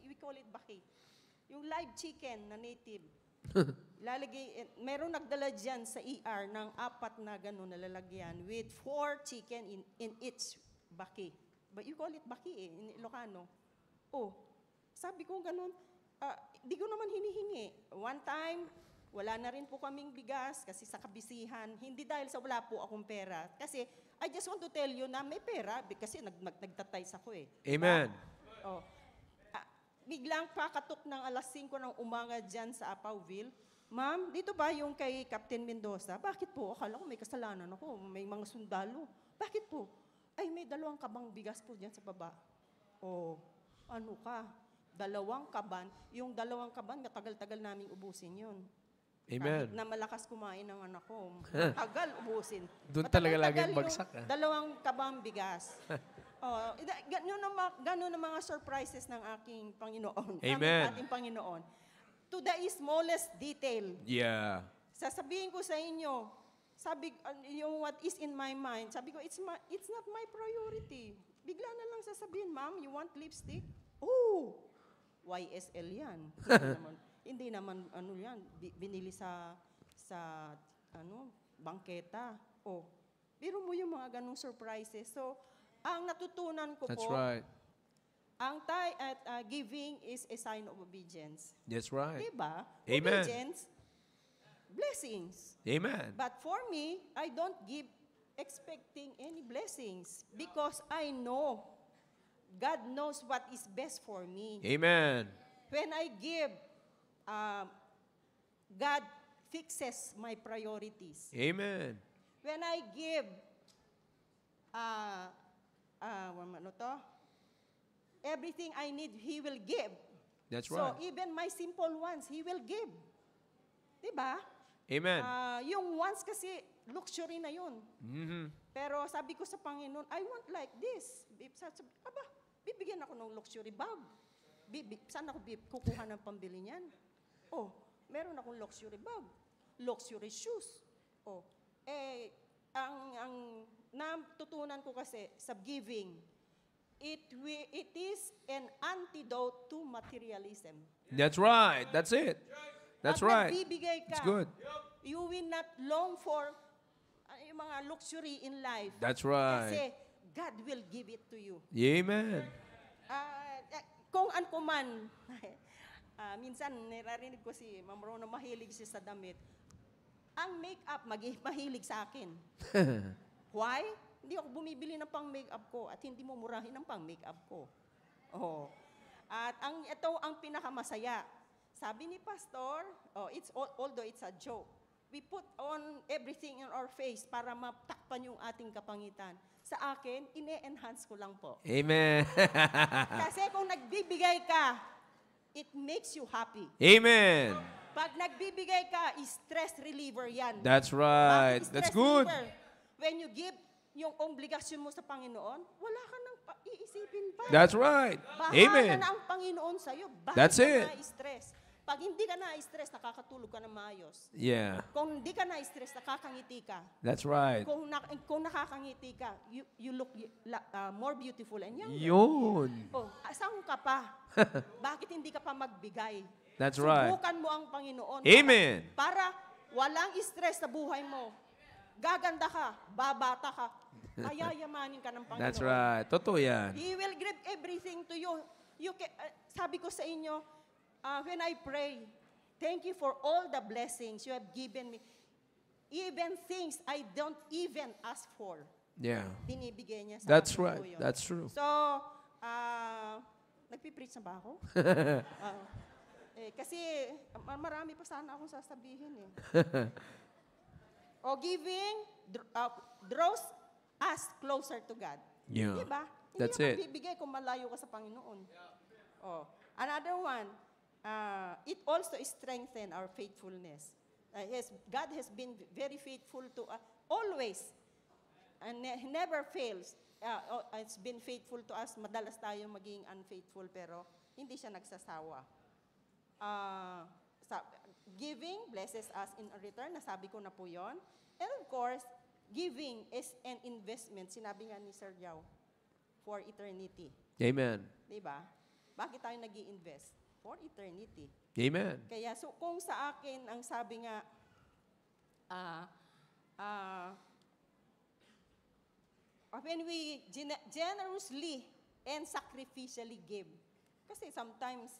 we call it baki. Yung live chicken na native. Lalagay, meron nagdala dyan sa ER ng 4 na gano'n na lalagyan with 4 chicken in each baki. But you call it baki in Ilocano. Oh, sabi ko gano'n, di ko naman hinihingi. One time, wala na rin po kaming bigas kasi sa kabisihan. Hindi dahil sa wala po akong pera. Kasi I just want to tell you na may pera kasi nagtatize ako eh. Amen. Oh. Biglang pakatok ng alas 5 ng umaga dyan sa Apawville. Ma'am, dito ba yung kay Captain Mendoza? Bakit po? Akala ko may kasalanan ako. May mga sundalo. Bakit po? Ay, may 2 kabang bigas po dyan sa baba. Oh, ano ka? 2 kaban. Yung 2 kaban, matagal-tagal naming ubusin yun. Amen. Kahit na malakas kumain ng anak ko, tagal ubusin. Doon talaga laging bagsak. 2 kabang bigas. Ganun ang mga surprises ng aking Panginoon. Amen. Ating Panginoon. To the smallest detail. Yeah. Sasabihin ko sa inyo, sabi, yung what is in my mind, sabi ko, it's not my priority. Bigla na lang sasabihin, Ma'am, you want lipstick? Oh, YSL yan. Hindi naman ano yan, binili sa bangketa. Oh, biro mo yung mga ganong surprises. So, ang natutunan ko That's po, right. ang giving is a sign of obedience. That's right. Diba? Amen. Obedience, blessings. Amen. But for me, I don't give expecting any blessings because I know God knows what is best for me. Amen. When I give, God fixes my priorities. Amen. When I give, everything I need, He will give. That's So, right. even my simple ones, He will give. Diba? Amen. Yung ones kasi, luxury na yun. Mm-hmm. Pero sabi ko sa Panginoon, I want like this. Bibigyan ako ng luxury bag. Saan ako kukuha ng pambili niyan? Oh, meron akong luxury bag. Luxury shoes. Oh, ang natutunan ko kasi sa giving, it is an antidote to materialism. That's right. That's it. That's Pag right. nagbibigay ka, It's good. you will not long for yung mga luxury in life. That's right. Kasi God will give it to you. Amen. Kung ano ko man, minsan narinig ko si Ma'am Rona mahilig siya sa damit. Ang makeup mahilig sa akin. Why? Hindi ako bumibili ng pang makeup ko at hindi mo murahin ang pang makeup ko. Oh. At ito ang pinakamasaya. Sabi ni Pastor, although it's a joke, we put on everything in our face para matakpan yung ating kapangitan. Sa akin, ine-enhance ko lang po. Amen. Kasi kung nagbibigay ka, it makes you happy. Amen. Pag nagbibigay ka, stress reliever yan. That's right. Bakit That's stress good. reliever? When you give yung obligasyon mo sa Panginoon, wala ka nang iisipin pa. That's right. Bahala Amen. na ang Panginoon sa'yo. Bakit That's ka it. na-stress? Pag hindi ka na-stress, nakakatulog ka na maayos. Yeah. Kung hindi ka na-stress, nakakangiti ka. That's right. Kung nakakangiti ka, you look more beautiful and younger. Yun. Oh, saan ka pa? Bakit hindi ka pa magbigay? That's right. Subukan mo ang Panginoon. Amen. Para walang stress sa buhay mo. Gaganda ka, babata ka, kayayamanin ka ng Panginoon. That's right. Totoo yan. He will give everything to you. Sabi ko sa inyo, when I pray, thank you for all the blessings you have given me. Even things I don't even ask for. Yeah. Binibigay niya sa That's akin po right. yun. That's true. So, nagpipreach na ba ako? Kasi marami pa sana akong sasabihin eh. Giving draws us closer to God. Yeah. Diba? That's Hindi it. ka bibigay kung malayo ka sa Panginoon. Another one, it also strengthens our faithfulness. Yes, God has been very faithful to us always. And He never fails. It's been faithful to us. Madalas tayo maging unfaithful pero hindi siya nagsasawa. Giving blesses us in return. Nasabi ko na po yon. And of course, giving is an investment. Sinabi nga ni Sir Yao, for eternity. Amen. Diba? Bakit tayo nag-i-invest? for eternity. Amen. Kaya so kung sa akin, ang sabi nga, when we generously and sacrificially give. Kasi sometimes,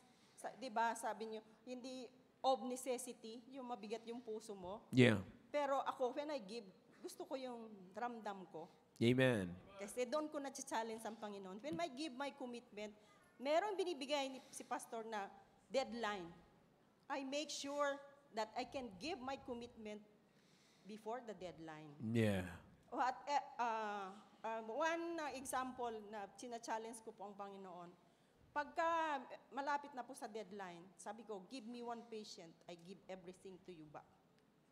di ba, sabi niyo, hindi of necessity, yung mabigat yung puso mo. Yeah. Pero ako, when I give, gusto ko yung ramdam ko. Amen. Kasi doon ko na-challenge ang Panginoon. When I give my commitment, merong binibigay si pastor na deadline. I make sure that I can give my commitment before the deadline. Yeah. One example na china-challenge ko po ang Panginoon, pagka malapit na po sa deadline, sabi ko, give me one patient, I give everything to you back.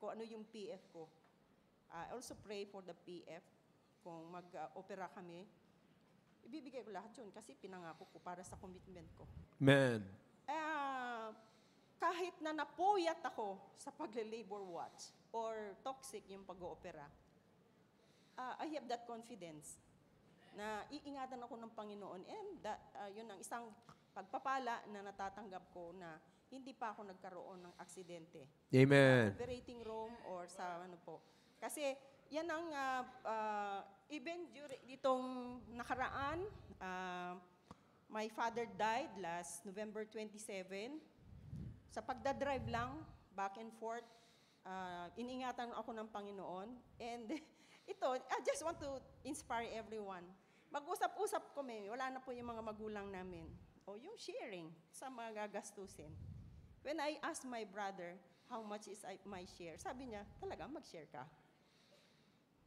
Kung ano yung PF ko. I also pray for the PF. Kung mag-opera kami, ibibigay ko lahat yun kasi pinangako ko para sa commitment ko. Man. Kahit na napuyat ako sa pagle-labor watch or toxic yung pag-oopera, I have that confidence na iingatan ako ng Panginoon and yun ang isang pagpapala na natatanggap ko na hindi pa ako nagkaroon ng aksidente. Amen. Sa operating room or sa ano po. Kasi yan ang even during ditong nakaraan, my father died last November 27. Sa pagdadrive lang, back and forth, iningatan ako ng Panginoon. And ito, I just want to inspire everyone. Mag-usap-usap kami, wala na po yung mga magulang namin. O yung sharing sa mga gagastusin. When I asked my brother, how much is my share? Sabi niya, talaga mag-share ka.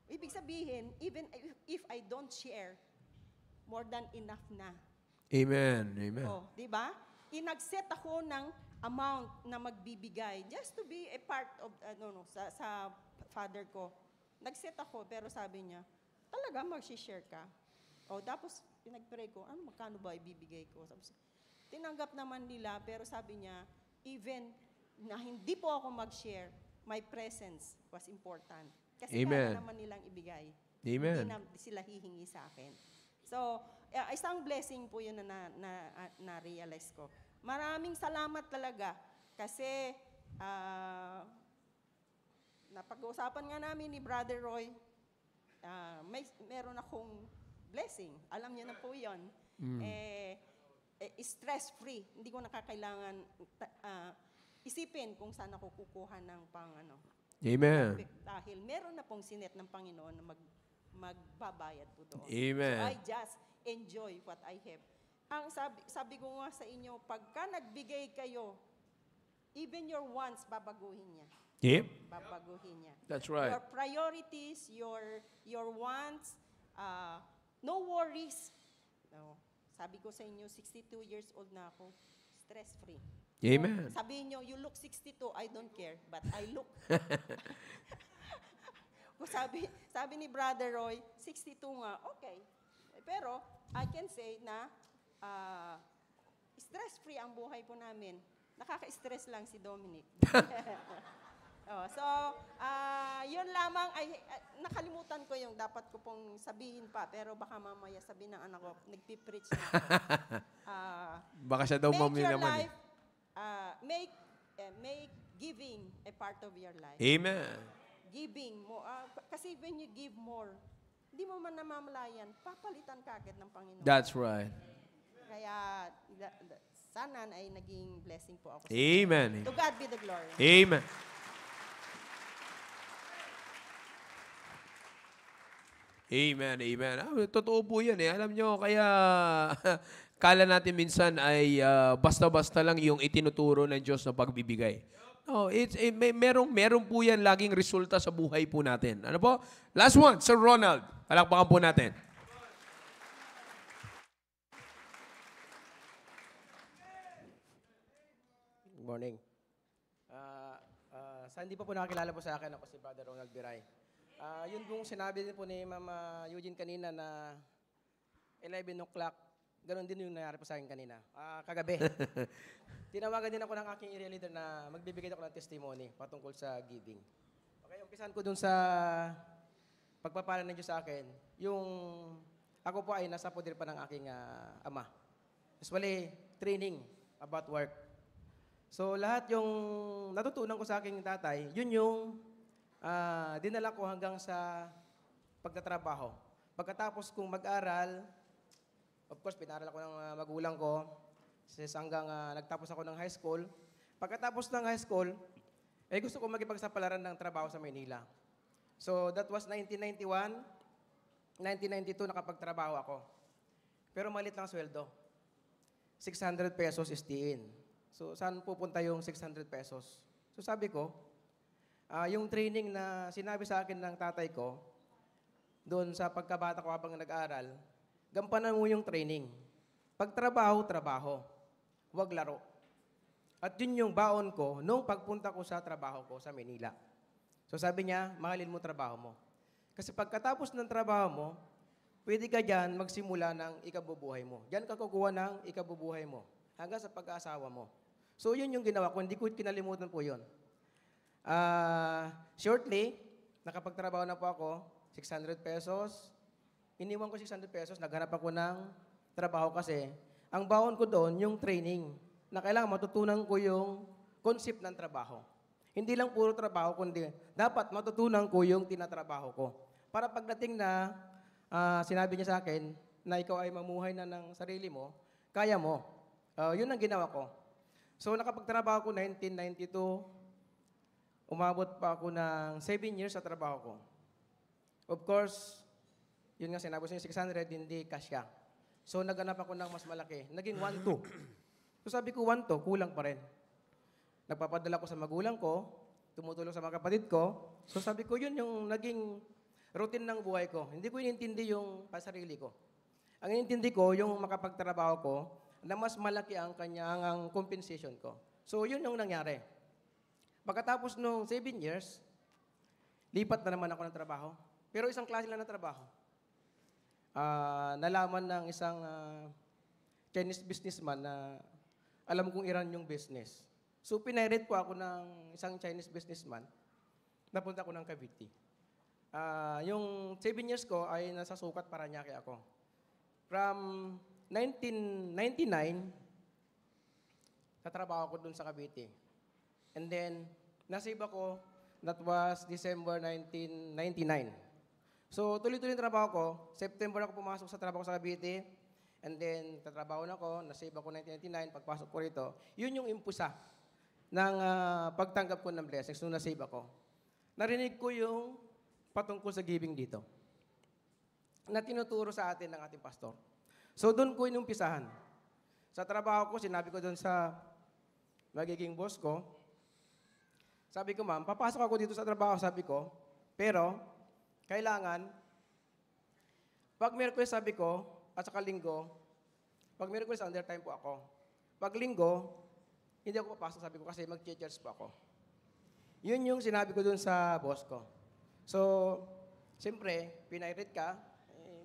Ibig sabihin, even if I don't share, more than enough na. Amen. Amen. Oh, di ba? Inag-set ako ng amount na magbibigay just to be a part of, sa father ko. Nag-set ako, pero sabi niya, talaga mag-share ka. O, tapos, pinag-pray ko, magkano ba ibibigay ko? Tinanggap naman nila, pero sabi niya, even na hindi po ako mag-share, my presence was important. Kasi kaya naman nilang ibigay. Amen. Hindi na sila hihingi sa akin. So, isang blessing po yun na-realize ko. Maraming salamat talaga kasi napag-uusapan nga namin ni Brother Roy, meron akong blessing. Alam niyo na po yun. Stress-free. Hindi ko nakakailangan isipin kung saan ako kukuha ng Amen. Dahil meron na pong sinet ng Panginoon na magbabayad po doon. Amen. So I just enjoy what I have. Ang sabi ko nga sa inyo, pagka nagbigay kayo, even your wants, babaguhin niya. Yep. Babaguhin niya. That's right. Your priorities, your wants, no worries. No. Sabi ko sa inyo, 62 years old na ako, stress-free. Amen. Sabihin nyo, you look 62, I don't care, but I look. sabi ni Brother Roy, 62 nga, okay. Pero, I can say na stress-free ang buhay po namin. Nakaka-stress lang si Dominic. Yun lamang, nakalimutan ko yung dapat ko pong sabihin pa, pero baka mamaya sabihin ng anak ko, nagpipreach na ako. Baka siya daw Make your naman. life, make giving a part of your life. Amen. Giving mo, kasi when you give more, hindi mo man namamalayan, papalitan ka agad ng Panginoon. That's right. Kaya, sana ay naging blessing po ako. Amen. To God be the glory. Amen. Amen, amen. Totoo po yan eh. Alam nyo, kaya kala natin minsan ay basta-basta lang yung itinuturo ng Diyos na pagbibigay. No, meron po yan laging resulta sa buhay po natin. Ano po? Last one, Sir Ronald. Palakpakan po natin. Good morning. Sa hindi pa po nakakilala po sa akin, ako si Brother Ronald Biray. Yun pong sinabi din po ni Mama Eugene kanina na 11 o'clock, ganoon din yung nangyari po sa akin kanina. Kagabi, tinawagan din ako ng aking area leader na magbibigay ako ng testimony patungkol sa giving. Okay, umpisan ko dun sa pagpapala ng Diyos sa akin, yung ako po ay nasa poder pa ng aking ama. Usually, training about work. So lahat yung natutunan ko sa aking tatay, yun yung dinala ko hanggang sa pagtatrabaho. Pagkatapos kong mag-aral, of course, pinaral ako ng magulang ko, since hanggang nagtapos ako ng high school. Pagkatapos ng high school, gusto ko makipagsapalaran ng trabaho sa Maynila. So that was 1991. 1992, nakapagtrabaho ako. Pero malit lang sweldo. 600 pesos istiin. So saan pupunta yung 600 pesos? So sabi ko, yung training na sinabi sa akin ng tatay ko, doon sa pagkabata ko habang nag-aaral, gampanan mo yung training. Pag trabaho, trabaho. Huwag laro. At yun yung baon ko nung pagpunta ko sa trabaho ko sa Manila. So sabi niya, mahalin mo trabaho mo. Kasi pagkatapos ng trabaho mo, pwede ka dyan magsimula ng ikabubuhay mo. Diyan ka kukuha ng ikabubuhay mo hanggang sa pag-aasawa mo. So yun yung ginawa ko, hindi ko kinalimutan po yun. Shortly, nakapagtrabaho na po ako, 600 pesos. Iniwan ko 600 pesos, naghanap ako ng trabaho kasi ang baon ko doon, yung training, na kailangan matutunan ko yung concept ng trabaho. Hindi lang puro trabaho, kundi dapat matutunan ko yung tinatrabaho ko. Para pagdating na sinabi niya sa akin na ikaw ay mamuhay na ng sarili mo, kaya mo. Yun ang ginawa ko. So nakapagtrabaho ko 1992, umabot pa ako ng 7 years sa trabaho ko. Of course, yun nga sinabi ko sa 600, hindi kasya. So naghanap ako ng mas malaki. Naging 1-2. So sabi ko 1-2, kulang pa rin. Nagpapadala ko sa magulang ko, tumutulong sa mga kapatid ko. So sabi ko, yun yung naging routine ng buhay ko. Hindi ko inintindi yung pasarili ko. Ang inintindi ko, yung makapagtrabaho ko, na mas malaki ang kanyang compensation ko. So yun yung nangyari. Pagkatapos nung 7 years, lipat na naman ako ng trabaho. Pero isang klase lang ng trabaho. Nalaman ng isang Chinese businessman na alam kong i-run yung business. So, pinirate po ako ng isang Chinese businessman. Napunta ko ng Cavite. Yung 7 years ko ay nasa Sukat, Parañaque ako. From 1999, tatrabaho ko dun sa Cavite. And then, nasave ako, that was December 1999. So, tuloy-tuloy yung trabaho ko. September ako pumasok sa trabaho sa Cavite. And then, tatrabaho na ako, nasave ako 1999, pagpasok ko rito. Yun yung impusa ng pagtanggap ko ng blessings nung nasave ako. Narinig ko yung patungkol sa giving dito na tinuturo sa atin ng ating pastor. So, doon ko inumpisahan. Sa trabaho ko, sinabi ko doon sa magiging boss ko, sabi ko, ma'am, papasok ako dito sa trabaho, sabi ko, pero, kailangan, pag Miyerkules, sabi ko, at saka linggo, pag Miyerkules, undertime po ako. Pag linggo, hindi ako papasok, sabi ko, kasi mag-church po ako. Yun yung sinabi ko dun sa boss ko. So, siyempre, pinirate ka,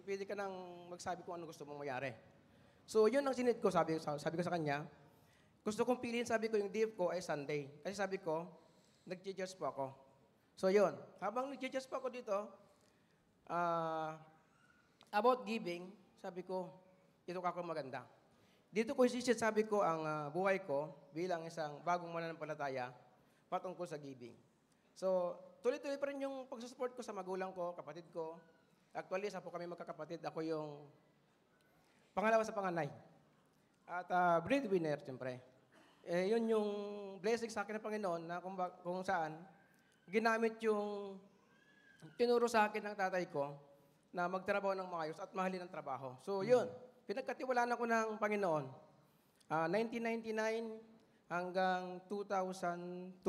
pwede ka nang magsabi kung ano gusto mong mayari. So, yun ang sinid ko, sabi ko sa kanya, gusto kong piliin, sabi ko, yung day ko ay Sunday. Kasi sabi ko, nag-church po ako. So, yun. Habang nag-church po ako dito, about giving, sabi ko, ito ka ako maganda. Dito ko isisit, sabi ko, ang buhay ko bilang isang bagong mananampalataya patungkol sa giving. So, tuloy-tuloy pa rin yung pagsusupport ko sa magulang ko, kapatid ko. Actually, isa po kami magkakapatid. Ako yung pangalawa sa panganay. At breadwinner, siyempre. Yun yung blessing sa akin ng Panginoon na kung saan ginamit yung tinuro sa akin ng tatay ko na magtrabaho ng maayos at mahalin ang trabaho. So, yun. Pinagkatiwalaan ako ng Panginoon. 1999 hanggang 2002,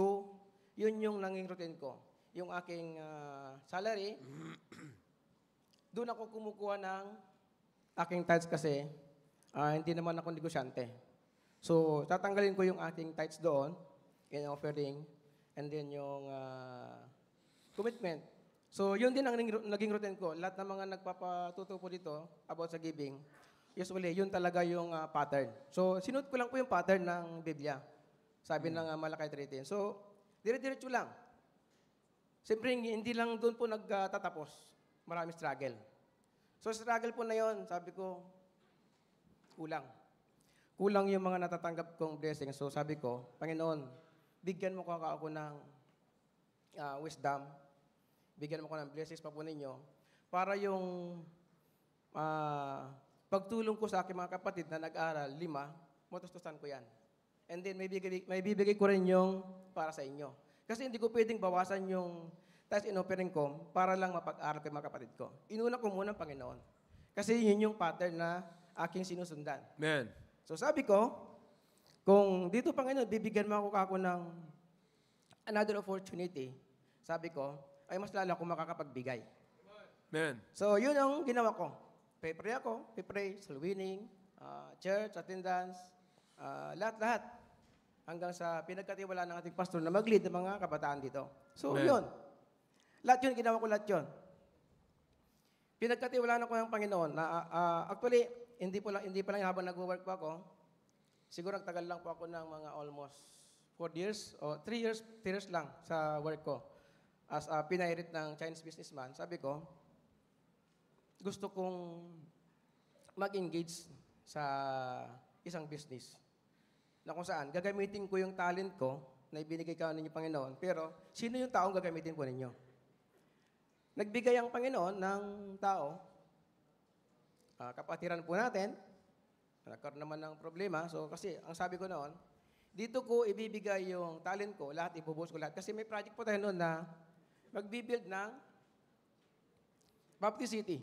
yun yung nanging routine ko. Yung aking salary, doon ako kumukuha ng aking tithes kasi hindi naman ako negosyante. So, tatanggalin ko yung aking tithes doon, in offering, and then yung commitment. So, yun din ang naging routine ko. Lahat ng mga nagpapatuto po dito about sa giving, usually, yun talaga yung pattern. So, sinunod ko lang po yung pattern ng Biblia. Sabi ng Malakay 3:10. So, dire-diretso lang. Siyempre, hindi lang doon po nagtatapos. Marami struggle. So, struggle po na yon, sabi ko, kulang. kulang yung mga natatanggap kong blessing. So sabi ko, Panginoon, bigyan mo ko ako ng wisdom, bigyan mo ko ng blessings pa po ninyo, para yung pagtulong ko sa aking mga kapatid na nag-aral, 5, matustusan ko yan. And then may bibigay ko rin yung para sa inyo. Kasi hindi ko pwedeng bawasan yung tithes and offering ko para lang mapag-aral ko yung mga kapatid ko. Inuna ko muna ang Panginoon. Kasi yun yung pattern na aking sinusundan. Amen. So sabi ko, kung dito Panginoon, bibigyan mo ako ng another opportunity, sabi ko, ay mas lalo akong makakapagbigay. Amen. So yun ang ginawa ko. Pray ako, pray, soul winning, church, attendance, lahat-lahat. Hanggang sa pinagkatiwala ng ating pastor na mag-lead ng mga kabataan dito. So Amen. yun. Lahat yun, ginawa ko lahat yun. Pinagkatiwalaan ako ng Panginoon na actually, hindi pa lang habang nag-work pa ako, siguro nagtagal lang po ako ng mga almost 4 years o 3 years lang sa work ko. As a pinairit ng Chinese businessman, sabi ko, gusto kong mag-engage sa isang business na kung saan gagamitin ko yung talent ko na ibinigay ka ninyo Panginoon, pero sino yung taong gagamitin po ninyo? Nagbigay ang Panginoon ng tao, kapatiran po natin, nagkaroon naman ng problema. So kasi ang sabi ko noon, dito ko ibibigay yung talent ko, lahat ibubuhos ko lahat. Kasi may project po tayo noon na magbibuild ng Baptist City.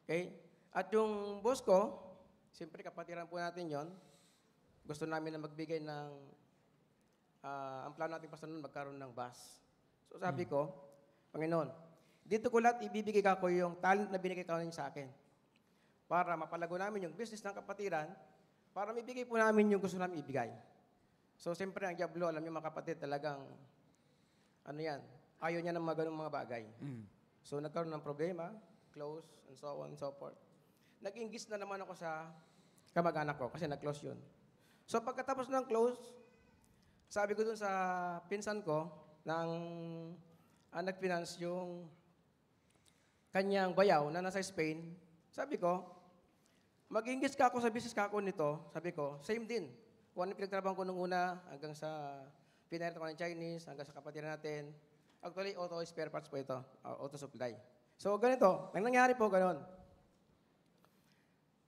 Okay? At yung boss ko, siyempre kapatiran po natin yon. Gusto namin na magbigay ng, ang plano natin pastor noon, magkaroon ng bus. So sabi ko, Panginoon, dito ko lahat ibibigay ko yung talent na binigay ka ninyo sa akin. Para mapalago namin yung business ng kapatiran, para mibigay po namin yung gusto namin ibigay. So siyempre ang Diablo, alam niyo mga kapatid, talagang, ayaw niya ng mga ganung mga bagay. So nagkaroon ng problema, close, and so on and so forth. Nag-ingis na naman ako sa kamag-anak ko kasi nag-close yun. So pagkatapos ng close, sabi ko dun sa pinsan ko na nag-finance yung kanyang bayaw na nasa Spain, sabi ko, mag-ingis ka ako sa business ka ako nito, sabi ko, same din. Kung ano pinagtrabaho ko nung una, hanggang sa pinahirap ko ng Chinese, hanggang sa kapatid natin. Actually, auto spare parts po ito, auto supply. So, ganito. Ang nangyari po, ganon.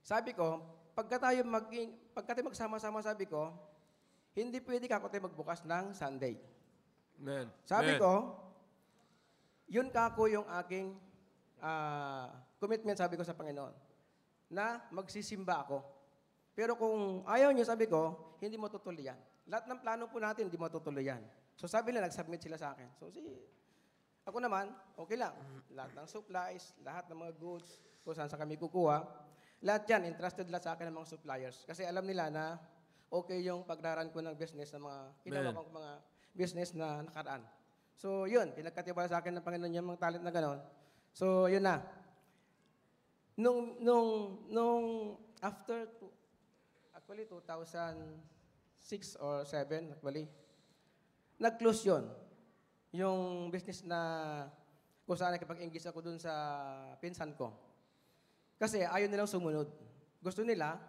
Sabi ko, pagka tayo magsama-sama, sabi ko, hindi pwede ka ako tayo magbukas ng Sunday. Amen. Sabi Amen. ko, yun kako yung aking commitment, sabi ko sa Panginoon, na magsisimba ako. Pero kung ayaw niyo, sabi ko, hindi mo tutuloy yan. Lahat ng plano po natin, hindi mo tutuloy yan. So sabi nila, nag-submit sila sa akin. So ako naman, okay lang. Lahat ng supplies, lahat ng mga goods, kung saan sa kami kukuha, lahat yan, entrusted lahat sa akin ng mga suppliers. Kasi alam nila na okay yung pagdaran ko ng business, ng mga ginawa kong mga business na nakaraan. So yun, pinagkatiwala sa akin ng Panginoon yung mga talent na gano'n. So yun na. Nung after, actually 2006 or 2007, actually, nag-close yun. Yung business na kung saan nakipag-engage ako dun sa pinsan ko. Kasi ayaw nilang sumunod. Gusto nila,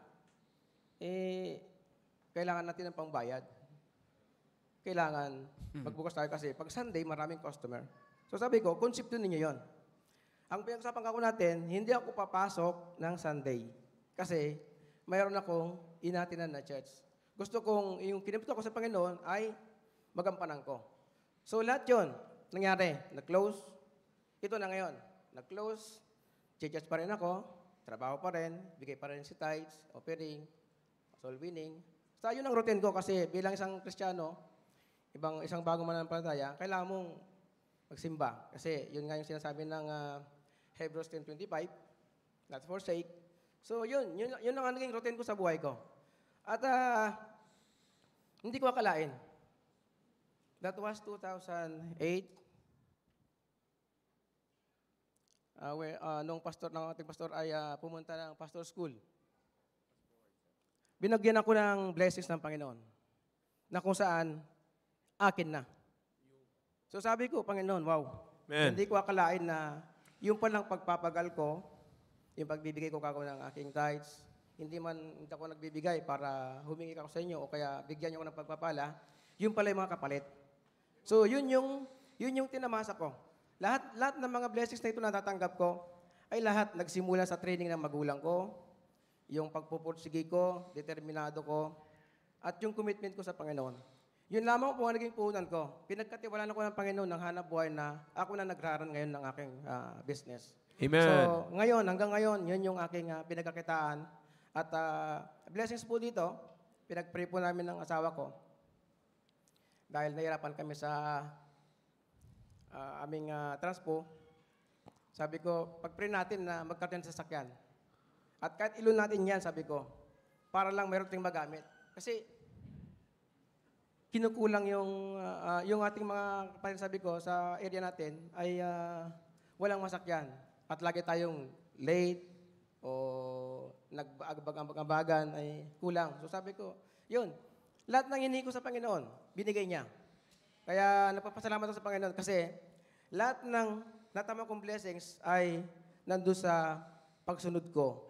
kailangan natin ng pangbayad. Kailangan magbukas tayo kasi pag Sunday, maraming customer. So sabi ko, konsepto ninyo yon. Ang pinag-usapan kako natin, hindi ako papasok ng Sunday. Kasi mayroon akong inatinan na church. Gusto kong, yung kinipto ko sa Panginoon ay magampanan ko. So lahat yun, nangyari, nag-close. Ito na ngayon, nag-close, church pa rin ako, trabaho pa rin, bigay pa rin si tithes, offering, soul winning. So yun ang routine ko kasi bilang isang Kristiyano, isang bagong mananampalataya, kailangan mong magsimba. Kasi yun nga yung sinasabi ng Hebrews 10:25, not forsake. So yun ang naging routine ko sa buhay ko. At hindi ko akalain. That was 2008. Nung pastor ng ating pastor ay pumunta ng pastor school. Binagyan ako ng blessings ng Panginoon na kung saan akin na. So sabi ko, Panginoon, wow. Amen. Hindi ko akalain na yung palang pagpapagal ko, yung pagbibigay ko kako ng aking tithes, hindi ako nagbibigay para humingi ako sa inyo o kaya bigyan niyo ako ng pagpapala, yun pala yung mga kapalit. So, yun yung tinamasa ko. Lahat ng mga blessings na ito na natatanggap ko, ay lahat nagsimula sa training ng magulang ko, yung pagpupursige ko, determinado ko, at yung commitment ko sa Panginoon. Yun lamang po ang naging puhunan ko. Pinagkatiwalaan ako ng Panginoon ng hanap buhay na ako na nagraran ngayon ng aking business. Amen. So, hanggang ngayon, yun yung aking pinagkakitaan. At blessings po dito, pinag-pray po namin ng asawa ko. Dahil nahirapan kami sa aming transpo, sabi ko, pag-pray natin na magkaroon ng sasakyan. At kahit ilun natin yan, sabi ko, para lang mayroon tayong magamit. Kasi, kinukulang yung ating mga kapatid, sabi ko, sa area natin ay walang masakyan. At lagi tayong late o nag-ambagan ay kulang. So sabi ko, yun, lahat ng hinihingi ko sa Panginoon, binigay niya. Kaya napapasalamat ako sa Panginoon kasi lahat ng natama kong blessings ay nandun sa pagsunod ko.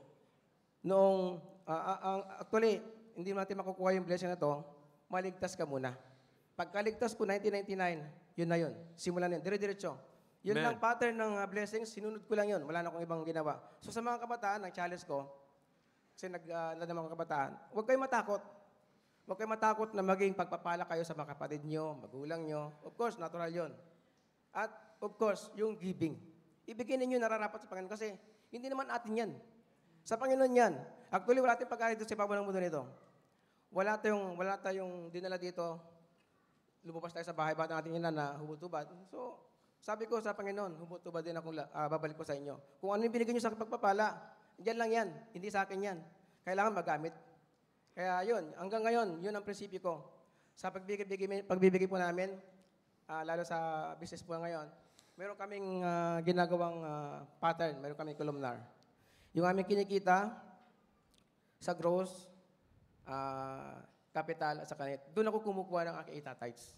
Noong, actually, hindi natin makukuha yung blessing na to, maligtas ka muna. Pagkaligtas ko, 1999, yun na yun. Simulan yun, dire-diretso. Yun lang pattern ng blessings, sinunod ko lang yun. Wala na akong ibang ginawa. So sa mga kabataan, ang challenge ko, kasi nag-alala ng mga kabataan, huwag kayong matakot. Huwag kayong matakot na maging pagpapala kayo sa mga kapatid nyo, magulang nyo. Of course, natural yun. At of course, yung giving. Ibigay ninyo nararapat sa Panginoon kasi hindi naman atin yan. Sa Panginoon yan. Actually, wala tayong pagkalit sa ibabaw ng mundo nito. Wala tayong dinala dito. Lumabas tayo sa bahay ba ng ating ina na hubot-hubad. So, sabi ko sa Panginoon, hubot-hubad din akong babalik ko sa inyo. Kung ano yung binigay nyo sa pagpapala, diyan lang yan. Hindi sa akin yan. Kailangan magamit. Kaya yun, hanggang ngayon, yun ang prinsipyo ko. Sa pagbibigay po namin, lalo sa business po ngayon, meron kaming ginagawang pattern, meron kaming columnar. Yung aming kinikita sa gross, capital at sa kanit, doon ako kumukuha ng aking tithes.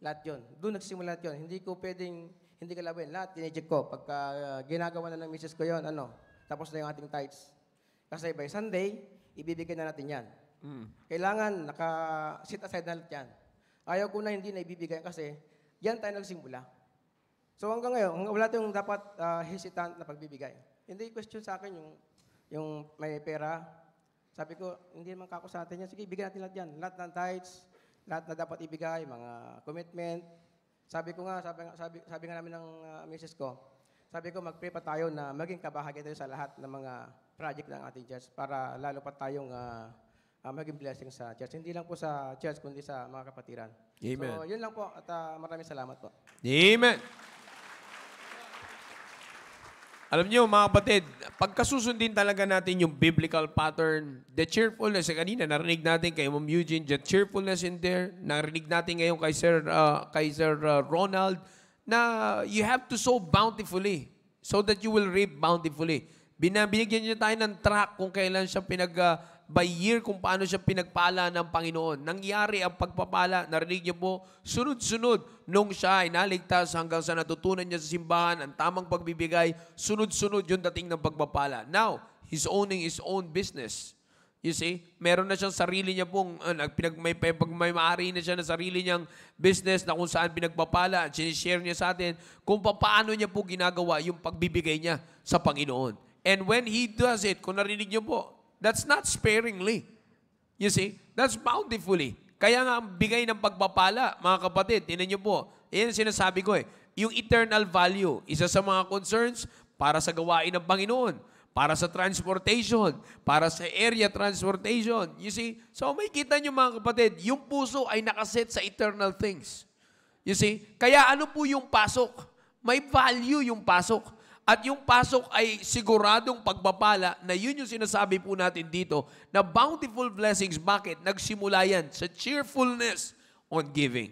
Lahat yun. Doon nagsimula lahat yun. Hindi ko pwedeng, hindi kalabin. Lahat, tinijik ko. Pagka ginagawa na ng misis ko yun, tapos na yung ating tithes. Kasi by Sunday, ibibigay na natin yan. Kailangan naka-sit aside na lahat yan. Ayaw ko na hindi na ibibigay kasi yan tayo nagsimula. So hanggang ngayon, wala tayong dapat hesitant na pagbibigay. Hindi question sa akin yung may pera. Sabi ko, hindi naman kako sa atin yan. Sige, ibigay natin lahat yan. Lahat ng tithes, lahat na dapat ibigay, mga commitment. Sabi nga namin ng misis ko, sabi ko, mag-pray pa tayo na maging kabahagi tayo sa lahat ng mga project ng ating church para lalo pa tayong maging blessing sa church. Hindi lang po sa church, kundi sa mga kapatiran. Amen. So, yun lang po at maraming salamat po. Amen. Alam niyo mga kapatid, pagkasusundin talaga natin yung biblical pattern, the cheerfulness, kanina narinig natin kay Ma'am Eugene, the cheerfulness in there, narinig natin ngayon kay Sir Ronald, na you have to sow bountifully so that you will reap bountifully. Binigyan niya tayo ng track kung kailan siya by year kung paano siya pinagpala ng Panginoon. Nangyari ang pagpapala, narinig niyo po, sunod-sunod nung siya ay naligtas hanggang sa natutunan niya sa simbahan, ang tamang pagbibigay, sunod-sunod yung dating ng pagpapala. Now, he's owning his own business. You see, meron na siyang sarili niya pong, may maari na siya na sarili niyang business na kung saan pinagpapala at sinishare niya sa atin kung paano niya po ginagawa yung pagbibigay niya sa Panginoon. And when he does it, kung narinig niyo po, that's not sparingly. You see? That's bountifully. Kaya nga ang bigay ng pagpapala, mga kapatid, tinan niyo po, yan sinasabi ko yung eternal value, isa sa mga concerns para sa gawain ng Panginoon, para sa transportation, para sa area transportation. You see? So may kita niyo mga kapatid, yung puso ay nakaset sa eternal things. You see? Kaya ano po yung pasok? May value yung pasok. At yung pasok ay siguradong pagpapala na yun yung sinasabi po natin dito na bountiful blessings. Bakit? Nagsimula yan sa cheerfulness on giving.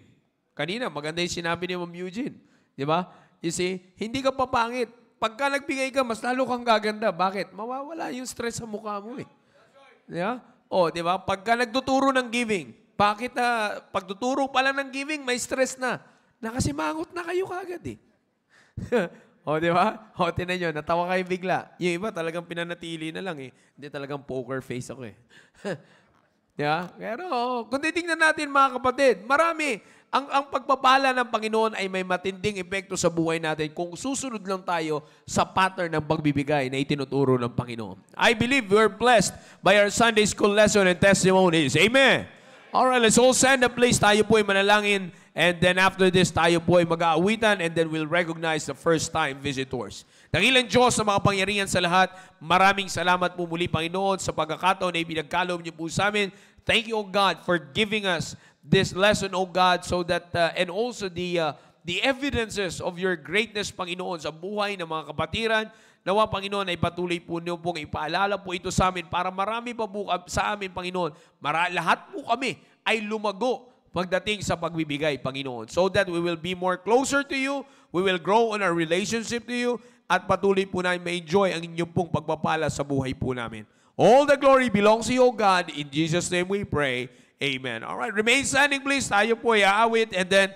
Kanina, maganda yung sinabi ni Ma'am Eugene. Di ba? You see, hindi ka papangit. Pagka nagbigay ka, mas lalo kang gaganda. Bakit? Mawawala yung stress sa mukha mo eh. Di ba? O, di ba? Pagka nagtuturo ng giving, bakit pagtuturo pala ng giving, may stress na. Nakasimangot na kayo kagad eh. O, di ba? O, tinan nyo, natawa kayo bigla. Yung iba talagang pinanatili na lang eh. Hindi talagang poker face ako eh. Yeah? Pero kung titingnan natin mga kapatid, marami. Ang pagpapala ng Panginoon ay may matinding epekto sa buhay natin kung susunod lang tayo sa pattern ng pagbibigay na itinuturo ng Panginoon. I believe we're blessed by our Sunday school lesson and testimonies. Amen. Alright, let's all stand up please. Tayo po ay manalangin and then after this tayo po ay mag-aawitan and then we'll recognize the first time visitors. Dakilang Diyos sa mga pangyarihan sa lahat, maraming salamat po muli Panginoon sa pagkakataon na ibinagkaloob niyo po sa amin. Thank you, O God, for giving us this lesson, O God, so that, and also the evidences of your greatness, Panginoon, sa buhay ng mga kapatiran. Nawa, Panginoon, ay patuloy po niyo pong ipaalala po ito sa amin para marami pa po sa amin, Panginoon. Lahat po kami ay lumago pagdating sa pagbibigay, Panginoon. So that we will be more closer to you, we will grow on our relationship to you, at patuloy po namin ma-enjoy ang inyong pong pagpapala sa buhay po namin. All the glory belongs to you, O God. In Jesus' name we pray. Amen. All right, remain standing please. Tayo po ay aawit and then